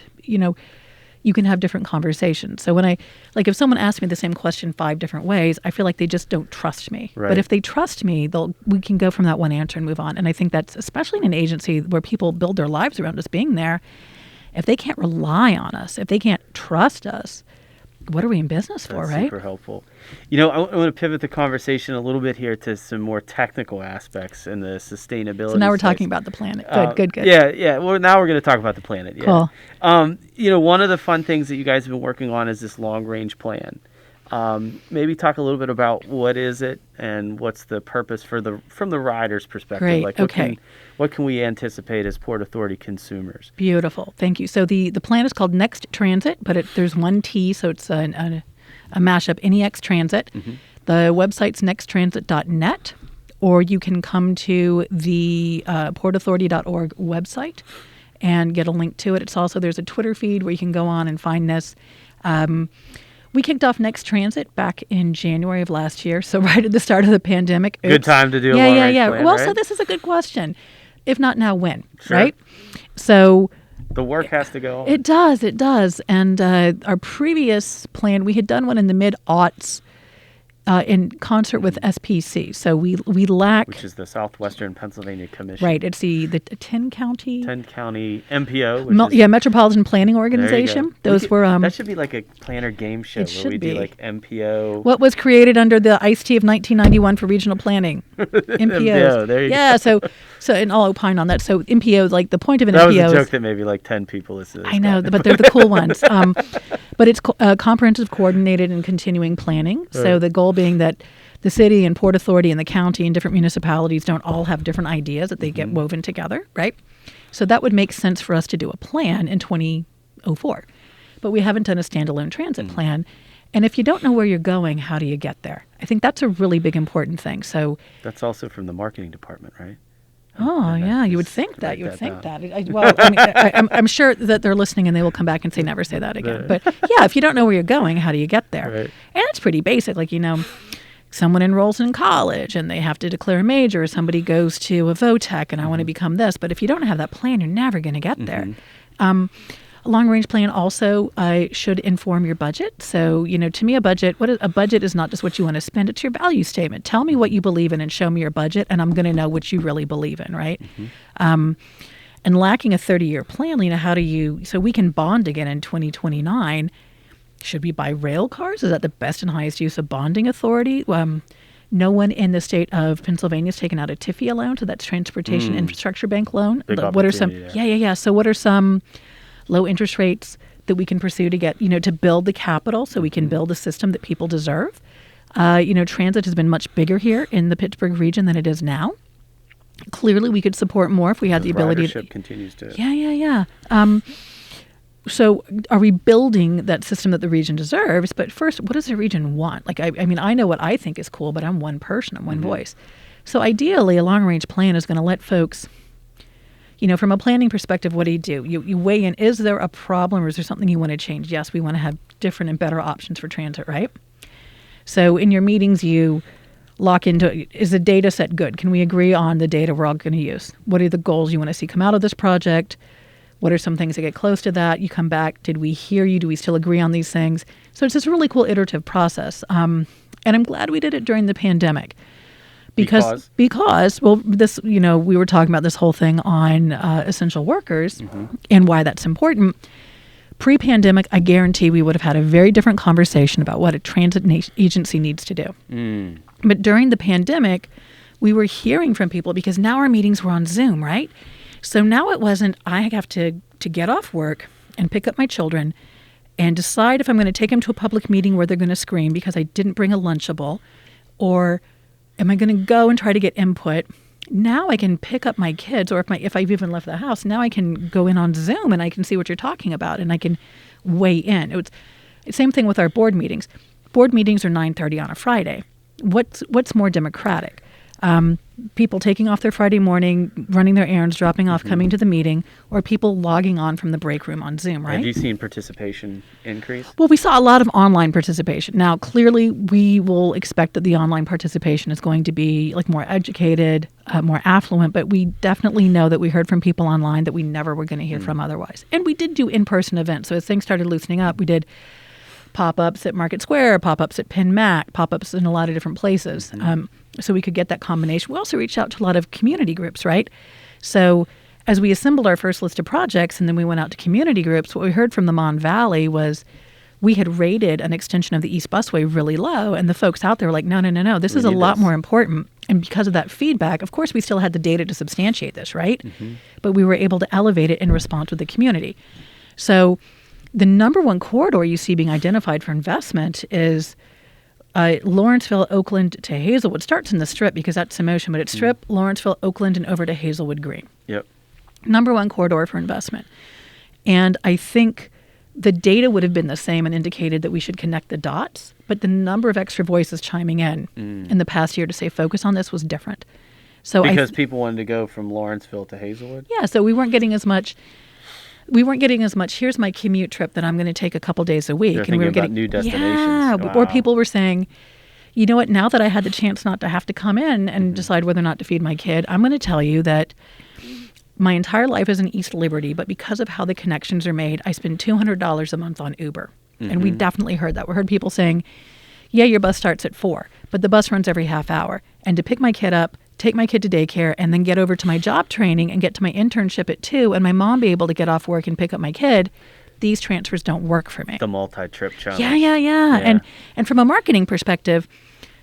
you can have different conversations. So when if someone asks me the same question 5 different ways, I feel like they just don't trust me. Right. But if they trust me, we can go from that one answer and move on. And I think that's, especially in an agency where people build their lives around us being there, if they can't rely on us, if they can't trust us, what are we in business for, That's right? super helpful. I want to pivot the conversation a little bit here to some more technical aspects in the sustainability. So now we're space. talking about the planet. Good. Yeah. Well, now we're going to talk about the planet. Yeah. Cool. One of the fun things that you guys have been working on is this long-range plan. Maybe talk a little bit about what is it and what's the purpose from the rider's perspective. Great. Like what can we anticipate as Port Authority consumers? Beautiful. Thank you. So the plan is called Next Transit, but there's one T, so it's a mashup, NEX Transit. The website's nexttransit.net, or you can come to the portauthority.org website and get a link to it. There's a Twitter feed where you can go on and find this. We kicked off Next Transit back in January of last year, so right at the start of the pandemic. Oops. Good time to do a long-range plan, Well, right? so this is a good question. If not now, when, right? So the work has to go on. It does. And our previous plan, we had done one in the mid-aughts in concert with SPC. So we lack... Which is the Southwestern Pennsylvania Commission. Right. It's the 10-county... 10-county MPO. Metropolitan Planning Organization. Those were... that should be like a planner game show where we do like MPO. What was created under the Ice-T of 1991 for regional planning? MPOs. There you go. Yeah, so and I'll opine on that. So MPOs, like the point of an that MPO... That was a joke that maybe like 10 people listened to this. I know, but they're the cool ones. But it's comprehensive, coordinated, and continuing planning. Right. So the goal being that the city and Port Authority and the county and different municipalities don't all have different ideas, that they get woven together, right? So that would make sense for us to do a plan in 2004. But we haven't done a standalone transit plan. And if you don't know where you're going, how do you get there? I think that's a really big important thing. So that's also from the marketing department, right? Oh, yeah. You would think that. I'm sure that they're listening and they will come back and say, never say that again. But yeah, if you don't know where you're going, how do you get there? Right. And it's pretty basic. Like, someone enrolls in college and they have to declare a major, or somebody goes to a VOTEC and I want to become this. But if you don't have that plan, you're never going to get there. A long-range plan also should inform your budget. So, to me, a budget is not just what you want to spend. It's your value statement. Tell me what you believe in and show me your budget, and I'm going to know what you really believe in, right? And lacking a 30-year plan, how do you... So we can bond again in 2029. Should we buy rail cars? Is that the best and highest use of bonding authority? No one in the state of Pennsylvania has taken out a TIFIA loan, so that's Transportation Infrastructure Bank loan. What are some... Yeah. So what are some... low interest rates that we can pursue to get, to build the capital so we can build a system that people deserve. Transit has been much bigger here in the Pittsburgh region than it is now. Clearly, we could support more if we had the ability to... Ridership continues to... Yeah. So are we building that system that the region deserves? But first, what does the region want? Like, I know what I think is cool, but I'm one person, I'm one voice. So ideally, a long-range plan is going to let folks... from a planning perspective, what do? You weigh in. Is there a problem, or is there something you want to change? Yes, we want to have different and better options for transit, right? So in your meetings, you lock into, is the data set good? Can we agree on the data we're all going to use? What are the goals you want to see come out of this project? What are some things that get close to that? You come back. Did we hear you? Do we still agree on these things? So it's this really cool iterative process. And I'm glad we did it during the pandemic. Because this, we were talking about this whole thing on essential workers and why that's important. Pre-pandemic, I guarantee we would have had a very different conversation about what a transit agency needs to do. But during the pandemic, we were hearing from people because now our meetings were on Zoom, right? So now it wasn't, I have to get off work and pick up my children and decide if I'm going to take them to a public meeting where they're going to scream because I didn't bring a Lunchable, or am I going to go and try to get input? Now I can pick up my kids, or if I've even left the house, now I can go in on Zoom and I can see what you're talking about and I can weigh in. It's the same thing with our board meetings. Board meetings are 9:30 on a Friday. What's more democratic? People taking off their Friday morning, running their errands, dropping off, coming to the meeting, or people logging on from the break room on Zoom, right? Have you seen participation increase? Well, we saw a lot of online participation. Now, clearly, we will expect that the online participation is going to be like more educated, more affluent, but we definitely know that we heard from people online that we never were going to hear from otherwise. And we did do in-person events. So as things started loosening up, we did pop-ups at Market Square, pop-ups at Penn Mac, pop-ups in a lot of different places. So we could get that combination. We also reached out to a lot of community groups, right? So as we assembled our first list of projects and then we went out to community groups, what we heard from the Mon Valley was we had rated an extension of the East Busway really low, and the folks out there were like, no, this is a lot more important. And because of that feedback, of course, we still had the data to substantiate this, right? But we were able to elevate it in response with the community. So the number one corridor you see being identified for investment is Lawrenceville, Oakland to Hazelwood. Starts in the Strip because that's in motion, but it's Strip, Lawrenceville, Oakland, and over to Hazelwood Green. Yep. Number one corridor for investment. And I think the data would have been the same and indicated that we should connect the dots, but the number of extra voices chiming in the past year to say focus on this was different. So because people wanted to go from Lawrenceville to Hazelwood? Yeah, so we weren't getting as much, here's my commute trip that I'm going to take a couple days a week. They're thinking about new destinations. Yeah, wow. Or people were saying, you know what, now that I had the chance not to have to come in and decide whether or not to feed my kid, I'm going to tell you that my entire life is in East Liberty, but because of how the connections are made, I spend $200 a month on Uber. And we definitely heard that. We heard people saying, yeah, your bus starts at 4, but the bus runs every half hour. And to pick my kid up, take my kid to daycare, and then get over to my job training and get to my internship at 2, and my mom be able to get off work and pick up my kid, these transfers don't work for me. The multi-trip challenge. Yeah. And from a marketing perspective,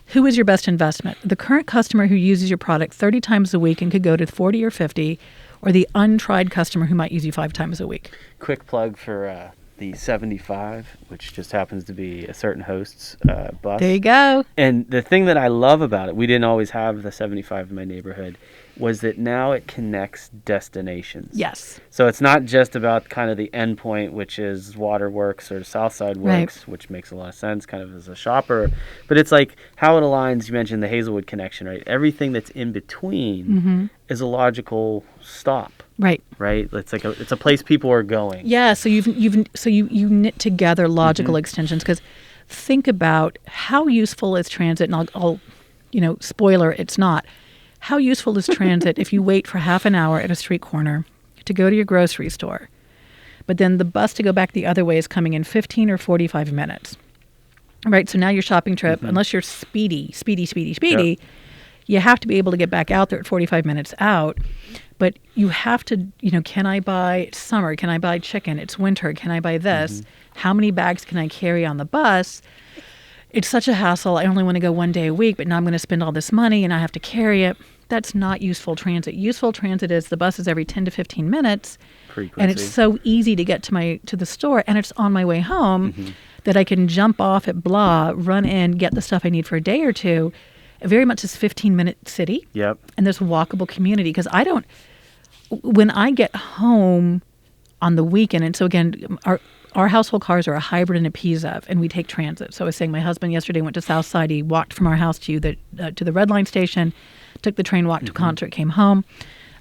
who is your best investment? The current customer who uses your product 30 times a week and could go to 40 or 50, or the untried customer who might use you 5 times a week? Quick plug for the 75, which just happens to be a certain host's bus. There you go. And the thing that I love about it, we didn't always have the 75 in my neighborhood, was that now it connects destinations. Yes. So it's not just about kind of the end point, which is Waterworks or Southside Works, which makes a lot of sense kind of as a shopper. But it's like how it aligns, you mentioned the Hazelwood connection, right? Everything that's in between is a logical stop. Right. It's like it's a place people are going. Yeah, so you knit together logical extensions, because think about how useful is transit, and I'll spoiler, it's not. How useful is transit if you wait for half an hour at a street corner to go to your grocery store, but then the bus to go back the other way is coming in 15 or 45 minutes, right? So now your shopping trip, unless you're speedy, yep, you have to be able to get back out there at 45 minutes out. But you have to, can I buy, it's summer, can I buy chicken? It's winter, can I buy this? How many bags can I carry on the bus? It's such a hassle. I only want to go 1 day a week, but now I'm going to spend all this money and I have to carry it. That's not useful transit. Useful transit is the bus is every 10 to 15 minutes. Frequency. And it's so easy to get to the store, and it's on my way home that I can jump off at blah, run in, get the stuff I need for a day or two. Very much this 15-minute city. Yep. And there's walkable community, because when I get home on the weekend, and so again, our household cars are a hybrid and a PZEV, and we take transit. So I was saying my husband yesterday went to Southside. He walked from our house to the Red Line station, took the train, walked to concert, came home.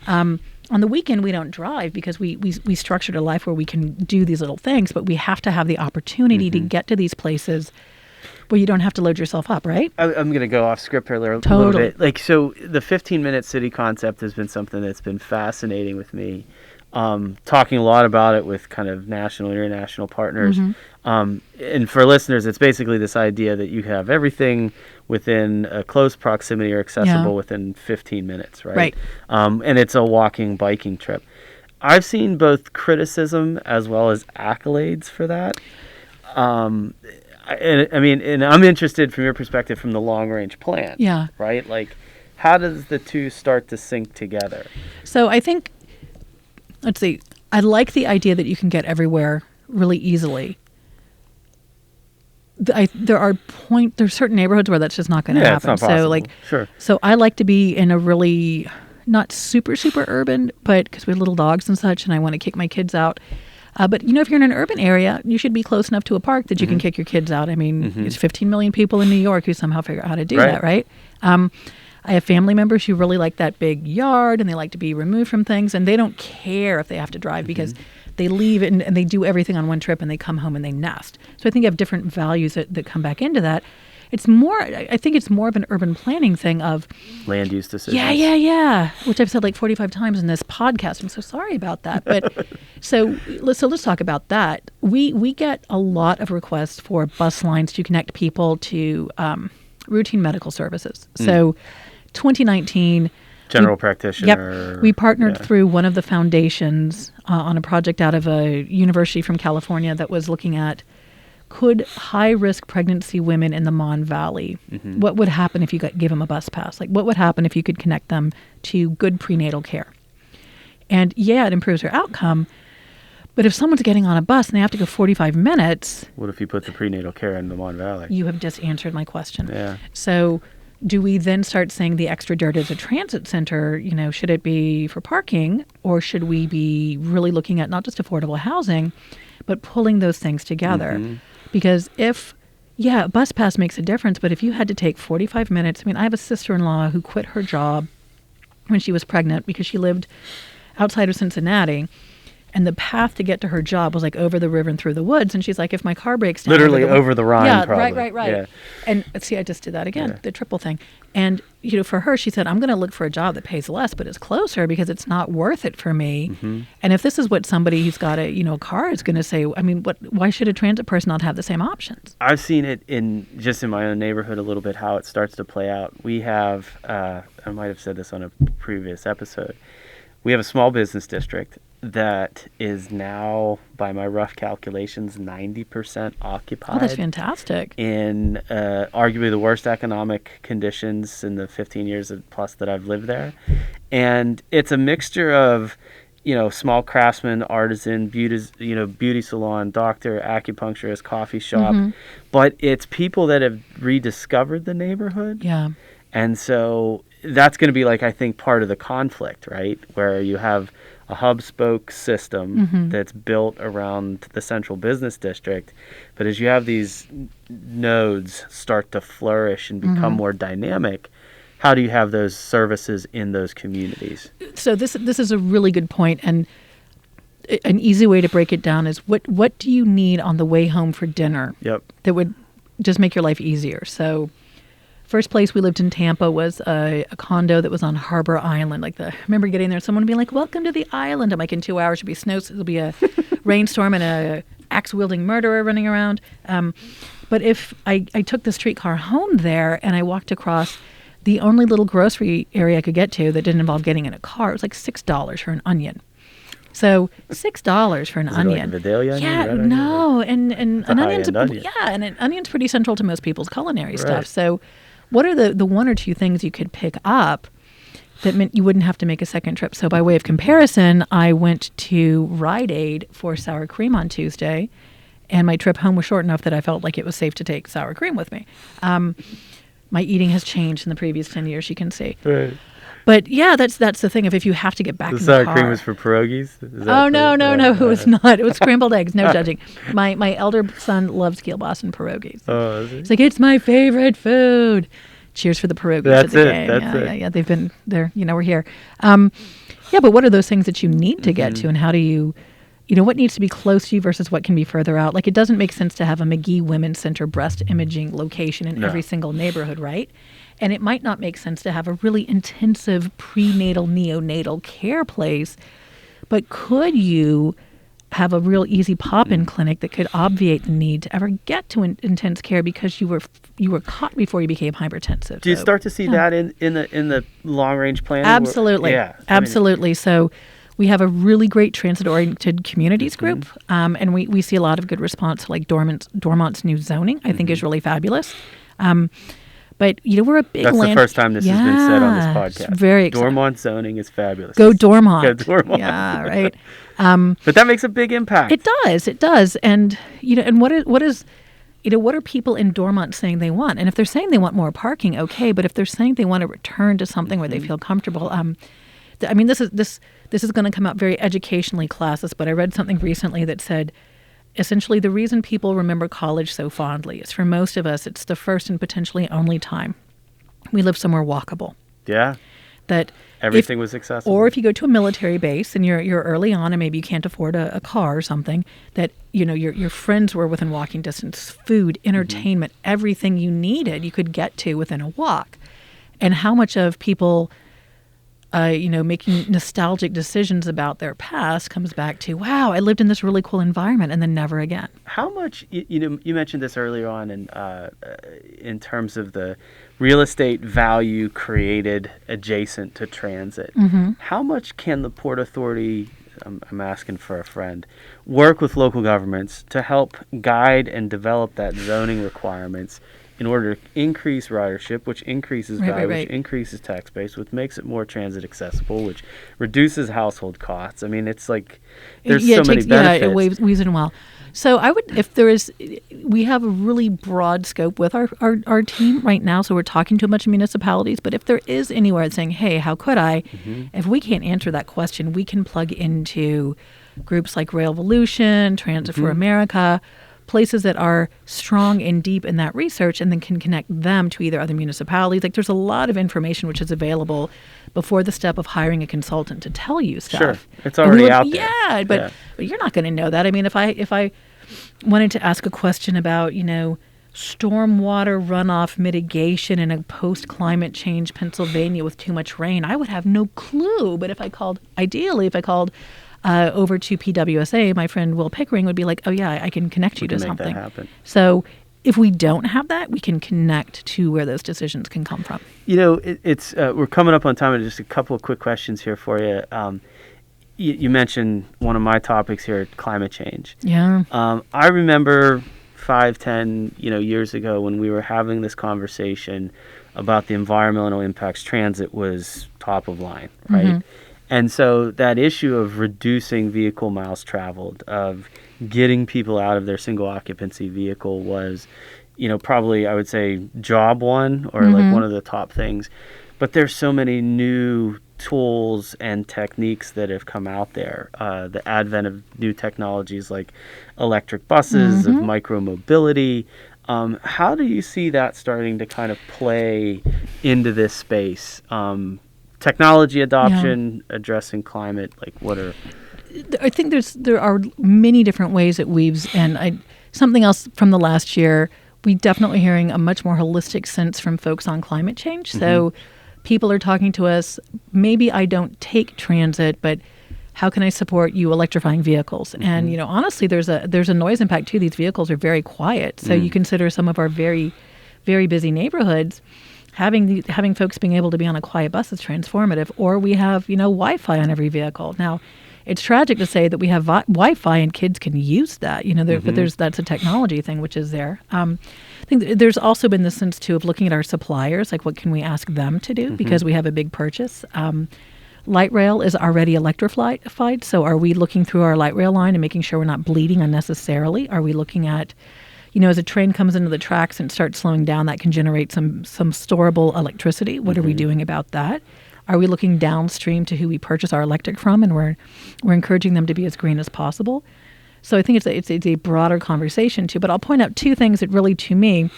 On the weekend, we don't drive because we structured a life where we can do these little things, but we have to have the opportunity to get to these places where you don't have to load yourself up, right? I'm going to go off script here a little bit. So the 15-minute city concept has been something that's been fascinating with me. Talking a lot about it with kind of national, international partners. And for listeners, it's basically this idea that you have everything within a close proximity or accessible within 15 minutes, right? And it's a walking, biking trip. I've seen both criticism as well as accolades for that. And I'm interested from your perspective from the long range plan. Yeah. Right? Like, how does the two start to sync together? So I think, let's see, I like the idea that you can get everywhere really easily. There's certain neighborhoods where that's just not going to happen. It's not possible. So so I like to be in a really not super urban, but because we have little dogs and such, and I want to kick my kids out. But if you're in an urban area, you should be close enough to a park that you can kick your kids out. I mean, there's 15 million people in New York who somehow figure out how to do that, right? I have family members who really like that big yard, and they like to be removed from things, and they don't care if they have to drive because they leave and they do everything on one trip, and they come home and they nest. So I think you have different values that come back into that. I think it's more of an urban planning thing of land use decisions. Yeah. Which I've said like 45 times in this podcast. I'm so sorry about that. But so let's talk about that. We get a lot of requests for bus lines to connect people to routine medical services. So 2019. General practitioner. Yep. We partnered through one of the foundations on a project out of a university from California that was looking at could high-risk pregnancy women in the Mon Valley, what would happen if you gave them a bus pass? Like, what would happen if you could connect them to good prenatal care? And it improves their outcome. But if someone's getting on a bus and they have to go 45 minutes... What if you put the prenatal care in the Mon Valley? You have just answered my question. Yeah. So do we then start saying the extra dirt is a transit center? Should it be for parking, or should we be really looking at not just affordable housing, but pulling those things together? Because a bus pass makes a difference, but if you had to take 45 minutes, I have a sister-in-law who quit her job when she was pregnant because she lived outside of Cincinnati, and the path to get to her job was like over the river and through the woods. And she's like, if my car breaks down... Literally over the Rhine, yeah, probably. Right. Yeah. And see, I just did that again, the triple thing. And, for her, she said, I'm going to look for a job that pays less, but is closer because it's not worth it for me. And if this is what somebody who's got a car is going to say, why should a transit person not have the same options? I've seen it in my own neighborhood a little bit, how it starts to play out. We have, I might have said this on a previous episode, we have a small business district that is now, by my rough calculations, 90% occupied. Oh, that's fantastic. In arguably the worst economic conditions in the 15 years plus that I've lived there. And it's a mixture of, small craftsman, artisan, beauty salon, doctor, acupuncturist, coffee shop. But it's people that have rediscovered the neighborhood. Yeah. And so that's going to be I think part of the conflict, right? Where you have a hub-spoke system that's built around the central business district. But as you have these nodes start to flourish and become more dynamic, how do you have those services in those communities? So this is a really good point. And an easy way to break it down is what do you need on the way home for dinner that would just make your life easier? So first place we lived in Tampa was a condo that was on Harbor Island. I remember getting there, someone would be like, "Welcome to the island." I'm like, in 2 hours there'll be a rainstorm and a axe-wielding murderer running around. But if I took the streetcar home there and I walked across the only little grocery area I could get to that didn't involve getting in a car, it was like $6 for an onion. So $6 for an onion. Like a Vidalia onion? Yeah, red no, and an onion's onion. and an onion's pretty central to most people's culinary stuff. So what are the one or two things you could pick up that meant you wouldn't have to make a second trip? So by way of comparison, I went to Rite Aid for sour cream on Tuesday, and my trip home was short enough that I felt like it was safe to take sour cream with me. My eating has changed in the previous 10 years, you can see. Right. But yeah, that's the thing. If you have to get back in the car. The sour cream was for pierogies? No. It was not. It was scrambled eggs. No judging. My elder son loves kielbasa and pierogies. Oh, is it? It's like, it's my favorite food. Cheers for the pierogies at the game. That's it. Yeah. They've been there. We're here. But what are those things that you need to get to, and how do you, what needs to be close to you versus what can be further out? It doesn't make sense to have a McGee Women's Center breast imaging location in every single neighborhood, right? And it might not make sense to have a really intensive prenatal, neonatal care place, but could you have a real easy pop-in clinic that could obviate the need to ever get to intense care because you were caught before you became hypertensive? Do you start to see that in the long-range plan? Absolutely. Absolutely. So We have a really great transit-oriented communities group, and we see a lot of good response to like Dormont's new zoning. I think is really fabulous. But we're a big That's the first time this has been said on this podcast. It's very exciting. Dormont zoning is fabulous. Go Dormont. Go Dormont. Yeah, right. But that makes a big impact. It does. And and what are people in Dormont saying they want? And if they're saying they want more parking, okay. But if they're saying they want to return to something where they feel comfortable, this is going to come out very educationally classes, but I read something recently that said, essentially, the reason people remember college so fondly is for most of us, it's the first and potentially only time we live somewhere walkable. Yeah. That everything was accessible. Or if you go to a military base and you're early on and maybe you can't afford a car or something, that your friends were within walking distance, food, entertainment, everything you needed you could get to within a walk. And how much of people making nostalgic decisions about their past comes back to, wow, I lived in this really cool environment and then never again. How much, you mentioned this earlier on in terms of the real estate value created adjacent to transit. How much can the Port Authority, I'm asking for a friend, work with local governments to help guide and develop that zoning requirements in order to increase ridership, which increases value, which increases tax base, which makes it more transit accessible, which reduces household costs. I mean, it's like there's so many benefits. Yeah, it weaves in well. So I would, we have a really broad scope with our team right now, so we're talking to a bunch of municipalities, but if there is anywhere that's saying, hey, how could I? If we can't answer that question, we can plug into groups like Railvolution, Transit for America, places that are strong and deep in that research, and then can connect them to either other municipalities. Like there's a lot of information which is available before the step of hiring a consultant to tell you stuff. Sure, it's already out there. Yeah, but you're not going to know that. I mean, if I wanted to ask a question about, stormwater runoff mitigation in a post-climate change Pennsylvania with too much rain, I would have no clue. But if I called over to PWSA, my friend Will Pickering would be like, oh, yeah, I can connect you to something. Make that happen. So if we don't have that, we can connect to where those decisions can come from. It's we're coming up on time, and just a couple of quick questions here for you. You mentioned one of my topics here, climate change. Yeah. I remember 5-10 years ago when we were having this conversation about the environmental impacts. Transit was top of line, right? And so that issue of reducing vehicle miles traveled, of getting people out of their single occupancy vehicle was, probably I would say job one or like one of the top things. But there's so many new tools and techniques that have come out there. The advent of new technologies like electric buses, of micromobility. How do you see that starting to kind of play into this space? Technology adoption, addressing climate, I think there are many different ways it weaves in. Something else from the last year, we definitely hearing a much more holistic sense from folks on climate change. So people are talking to us, maybe I don't take transit, but how can I support you electrifying vehicles? And honestly, there's a noise impact too. These vehicles are very quiet. So you consider some of our very, very busy neighborhoods, having folks being able to be on a quiet bus is transformative. Or we have, Wi-Fi on every vehicle. Now, it's tragic to say that we have Wi-Fi and kids can use that, but that's a technology thing which is there. I think there's also been this sense too of looking at our suppliers, like what can we ask them to do because we have a big purchase. Light rail is already electrified, so are we looking through our light rail line and making sure we're not bleeding unnecessarily? Are we looking at as a train comes into the tracks and starts slowing down, that can generate some storable electricity. What are we doing about that? Are we looking downstream to who we purchase our electric from, and we're encouraging them to be as green as possible? So I think it's a broader conversation too. But I'll point out two things that really, to me,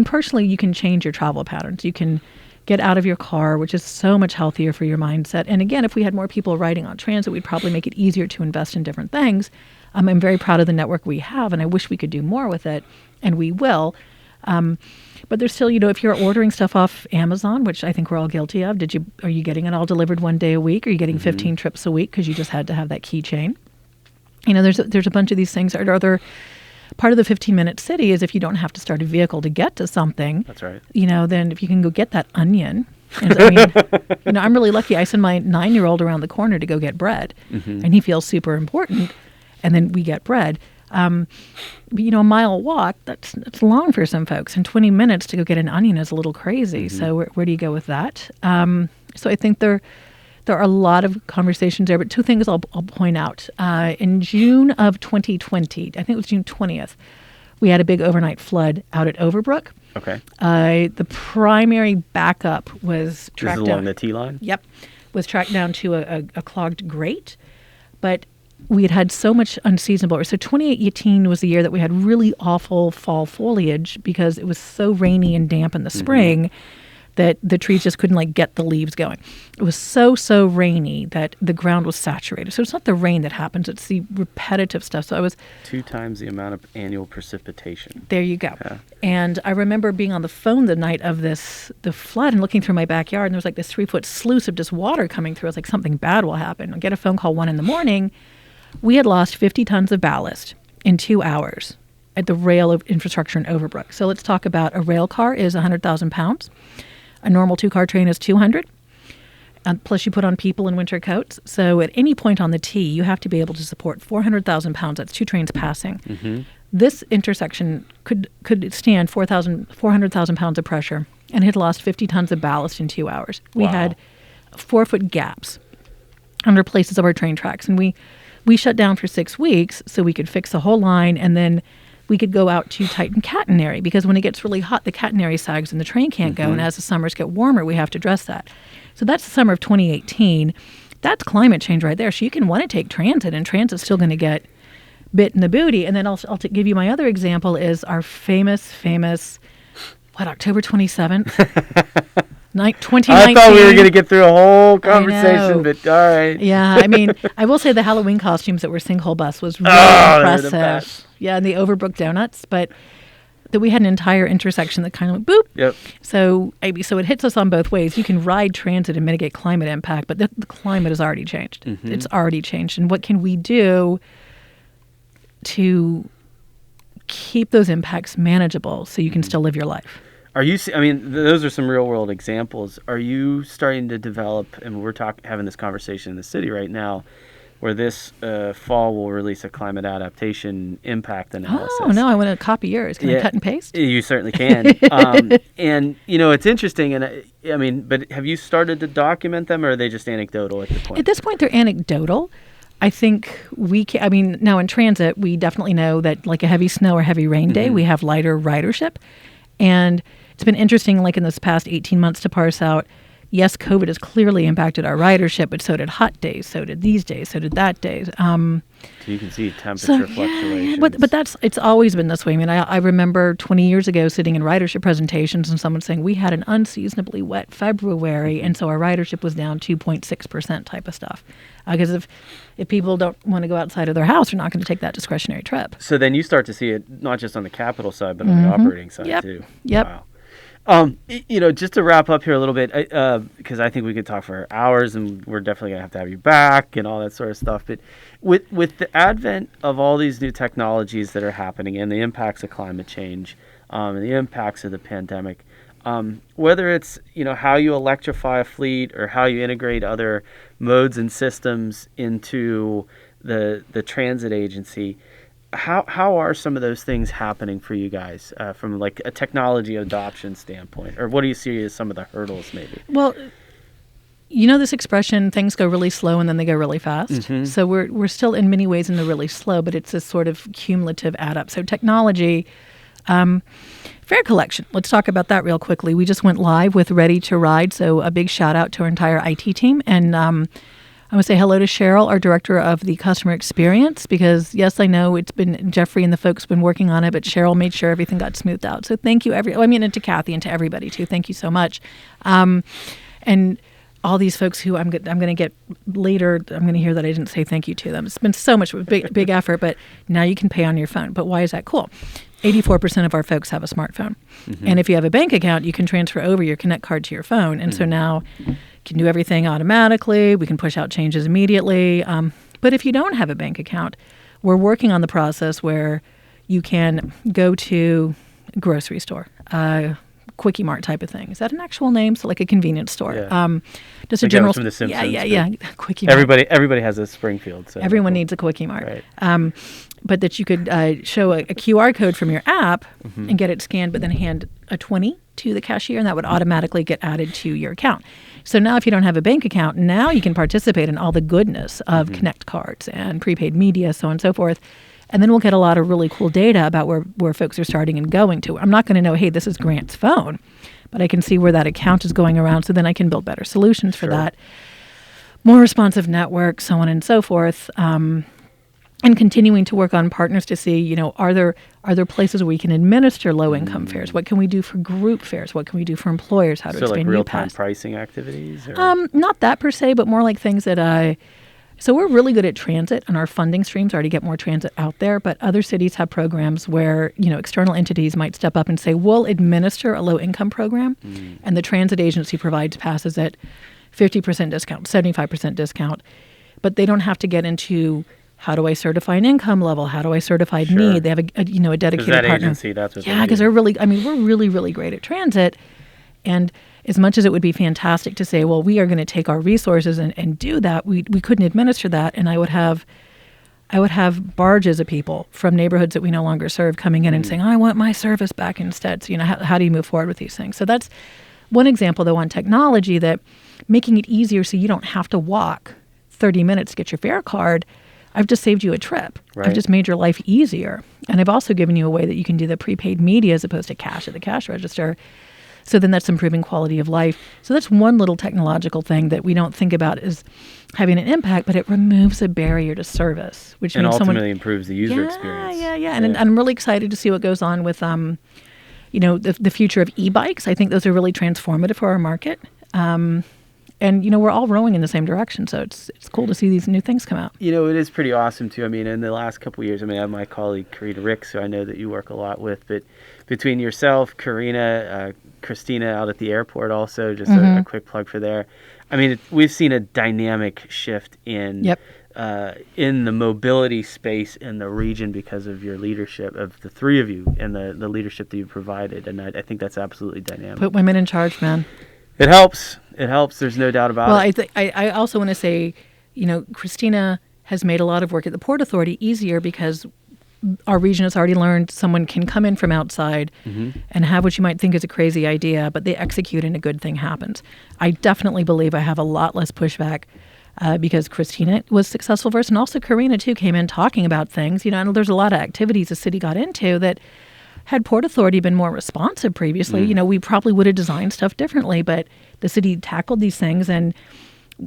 personally, you can change your travel patterns. You can get out of your car, which is so much healthier for your mindset. And again, if we had more people riding on transit, we'd probably make it easier to invest in different things. I'm very proud of the network we have, and I wish we could do more with it, and we will. But there's still, if you're ordering stuff off Amazon, which I think we're all guilty of, are you getting it all delivered one day a week? Are you getting 15 trips a week because you just had to have that keychain? There's a bunch of these things. Are there part of the 15-minute city is if you don't have to start a vehicle to get to something. That's right. Then if you can go get that onion And I mean, I'm really lucky. I send my 9-year-old around the corner to go get bread, and he feels super important. And then we get bread. But, a mile walk, that's long for some folks. And 20 minutes to go get an onion is a little crazy. So where do you go with that? So I think there are a lot of conversations there. But two things I'll point out. In June of 2020, I think it was June 20th, we had a big overnight flood out at Overbrook. Okay. The primary backup was tracked This is along the T line? Yep. Was tracked down to a clogged grate. But we had so much unseasonable. So 2018 was the year that we had really awful fall foliage because it was so rainy and damp in the spring that the trees just couldn't get the leaves going. It was so rainy that the ground was saturated. So it's not the rain that happens, it's the repetitive stuff. So I was 2 times the amount of annual precipitation. There you go. Yeah. And I remember being on the phone the night of the flood and looking through my backyard, and there was this 3-foot sluice of just water coming through. I was like, something bad will happen. I get a phone call 1 a.m. We had lost 50 tons of ballast in 2 hours at the rail of infrastructure in Overbrook. So let's talk about a rail car is 100,000 pounds. A normal 2-car train is 200. Plus you put on people in winter coats. So at any point on the T, you have to be able to support 400,000 pounds. That's 2 trains passing. This intersection could stand 400,000 pounds of pressure and had lost 50 tons of ballast in 2 hours. We had 4-foot gaps under places of our train tracks. And we shut down for 6 weeks so we could fix the whole line, and then we could go out to tighten catenary, because when it gets really hot, the catenary sags and the train can't go. And as the summers get warmer, we have to address that. So that's the summer of 2018. That's climate change right there. So you can want to take transit, and transit's still going to get bit in the booty. And then I'll give you my other example is our famous, October 27th? 2019. I thought we were going to get through a whole conversation, but all right. Yeah, I mean, I will say the Halloween costumes that were sinkhole bus was really impressive. The best. Yeah, and the Overbrook donuts, but that we had an entire intersection that kind of went boop. Yep. So it hits us on both ways. You can ride transit and mitigate climate impact, but the climate has already changed. It's already changed. And what can we do to keep those impacts manageable so you can still live your life? Those are some real world examples. Are you starting to develop, and we're having this conversation in the city right now, where this fall we'll release a climate adaptation impact analysis? Oh, no, I want to copy yours. Can I cut and paste? You certainly can. And, it's interesting. And but have you started to document them, or are they just anecdotal at this point? At this point, they're anecdotal. I think now in transit, we definitely know that like a heavy snow or heavy rain day, we have lighter ridership. And it's been interesting, in this past 18 months, to parse out, yes, COVID has clearly impacted our ridership, but so did hot days, so did these days, so did that days. So you can see temperature fluctuations. But it's always been this way. I remember 20 years ago sitting in ridership presentations and someone saying we had an unseasonably wet February, and so our ridership was down 2.6% type of stuff. Because if people don't want to go outside of their house, they're not going to take that discretionary trip. So then you start to see it not just on the capital side, but on the operating side too. Yep. Wow. Just to wrap up here a little bit, because I think we could talk for hours, and we're definitely going to have you back and all that sort of stuff. But with the advent of all these new technologies that are happening and the impacts of climate change and the impacts of the pandemic, whether it's how you electrify a fleet or how you integrate other modes and systems into the transit agency, how are some of those things happening for you guys from a technology adoption standpoint, or what do you see as some of the hurdles maybe? Well, this expression, things go really slow and then they go really fast. So we're still in many ways in the really slow, but it's this sort of cumulative add up. So technology, fare collection. Let's talk about that real quickly. We just went live with Ready to Ride, so a big shout out to our entire IT team. And I want to say hello to Cheryl, our director of the customer experience, because yes, I know it's been Jeffrey and the folks been working on it, but Cheryl made sure everything got smoothed out. So thank you, and to Kathy and to everybody too. Thank you so much. And all these folks who I'm going to get later, I'm going to hear that I didn't say thank you to them. It's been so much big effort, but now you can pay on your phone. But why is that cool? 84% of our folks have a smartphone. And if you have a bank account, you can transfer over your Connect card to your phone. And so now you can do everything automatically. We can push out changes immediately. But if you don't have a bank account, we're working on the process where you can go to a grocery store, Quickie Mart type of thing. Is that an actual name? So like a convenience store. Yeah. Just Like a general. from The Simpsons, Yeah. Quickie Mart. Everybody has a Springfield. So Everyone needs a Quickie Mart. Right. But that you could show a QR code from your app and get it scanned, but then hand a 20 to the cashier, and that would automatically get added to your account. So now if you don't have a bank account, now you can participate in all the goodness of Connect cards and prepaid media, so on and so forth. And then we'll get a lot of really cool data about where folks are starting and going to. I'm not going to know, hey, this is Grant's phone, but I can see where that account is going around, so then I can build better solutions for that. More responsive networks, so on and so forth. And continuing to work on partners to see, are there places where we can administer low-income fares? What can we do for group fares? What can we do for employers? How to expand like real-time UPass? pricing activities? Or? Not that per se, but more like things that so we're really good at transit, and our funding streams are to get more transit out there. But other cities have programs where external entities might step up and say, we'll administer a low-income program, and the transit agency provides passes at 50% discount, 75% discount, but they don't have to get into how do I certify an income level? How do I certify need? They have a dedicated that partner. Agency, that's what yeah, because they're really, we're really, really great at transit. And as much as it would be fantastic to say, well, we are going to take our resources and do that, we couldn't administer that. And I would have barges of people from neighborhoods that we no longer serve coming in and saying, I want my service back instead. So, how do you move forward with these things? So that's one example, though, on technology, that making it easier so you don't have to walk 30 minutes to get your fare card. I've just saved you a trip. Right. I've just made your life easier. And I've also given you a way that you can do the prepaid media as opposed to cash at the cash register. So then that's improving quality of life. So that's one little technological thing that we don't think about as having an impact, but it removes a barrier to service, which and means ultimately improves the user experience. Yeah. And I'm really excited to see what goes on with, the future of e-bikes. I think those are really transformative for our market. And, we're all rowing in the same direction. So it's cool to see these new things come out. It is pretty awesome, too. In the last couple of years, I have my colleague, Karina Ricks, who I know that you work a lot with. But between yourself, Karina, Christina out at the airport also, just a quick plug for there. We've seen a dynamic shift in the mobility space in the region because of your leadership, of the three of you, and the leadership that you've provided. And I think that's absolutely dynamic. Put women in charge, man. It helps. There's no doubt about it. Well, I also want to say, Christina has made a lot of work at the Port Authority easier because our region has already learned someone can come in from outside and have what you might think is a crazy idea, but they execute and a good thing happens. I definitely believe I have a lot less pushback because Christina was successful first, and also Karina, too, came in talking about things. And there's a lot of activities the city got into that had Port Authority been more responsive previously, we probably would have designed stuff differently, but the city tackled these things, and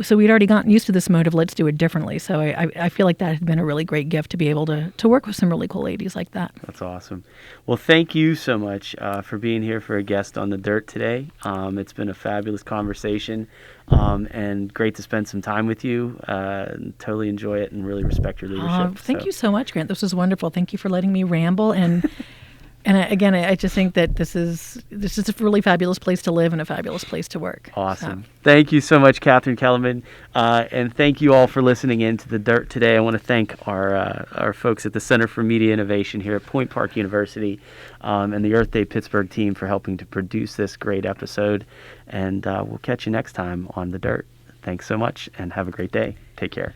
so we'd already gotten used to this mode of let's do it differently. So I feel like that had been a really great gift to be able to work with some really cool ladies like that. That's awesome. Well, thank you so much for being here for a guest on The Dirt today. It's been a fabulous conversation and great to spend some time with you. Totally enjoy it and really respect your leadership. Thank you so much, Grant. This was wonderful. Thank you for letting me ramble and again, I just think that this is a really fabulous place to live and a fabulous place to work. Awesome. Thank you so much, Katharine Kelleman. And thank you all for listening in to The Dirt today. I want to thank our folks at the Center for Media Innovation here at Point Park University and the Earth Day Pittsburgh team for helping to produce this great episode. And we'll catch you next time on The Dirt. Thanks so much and have a great day. Take care.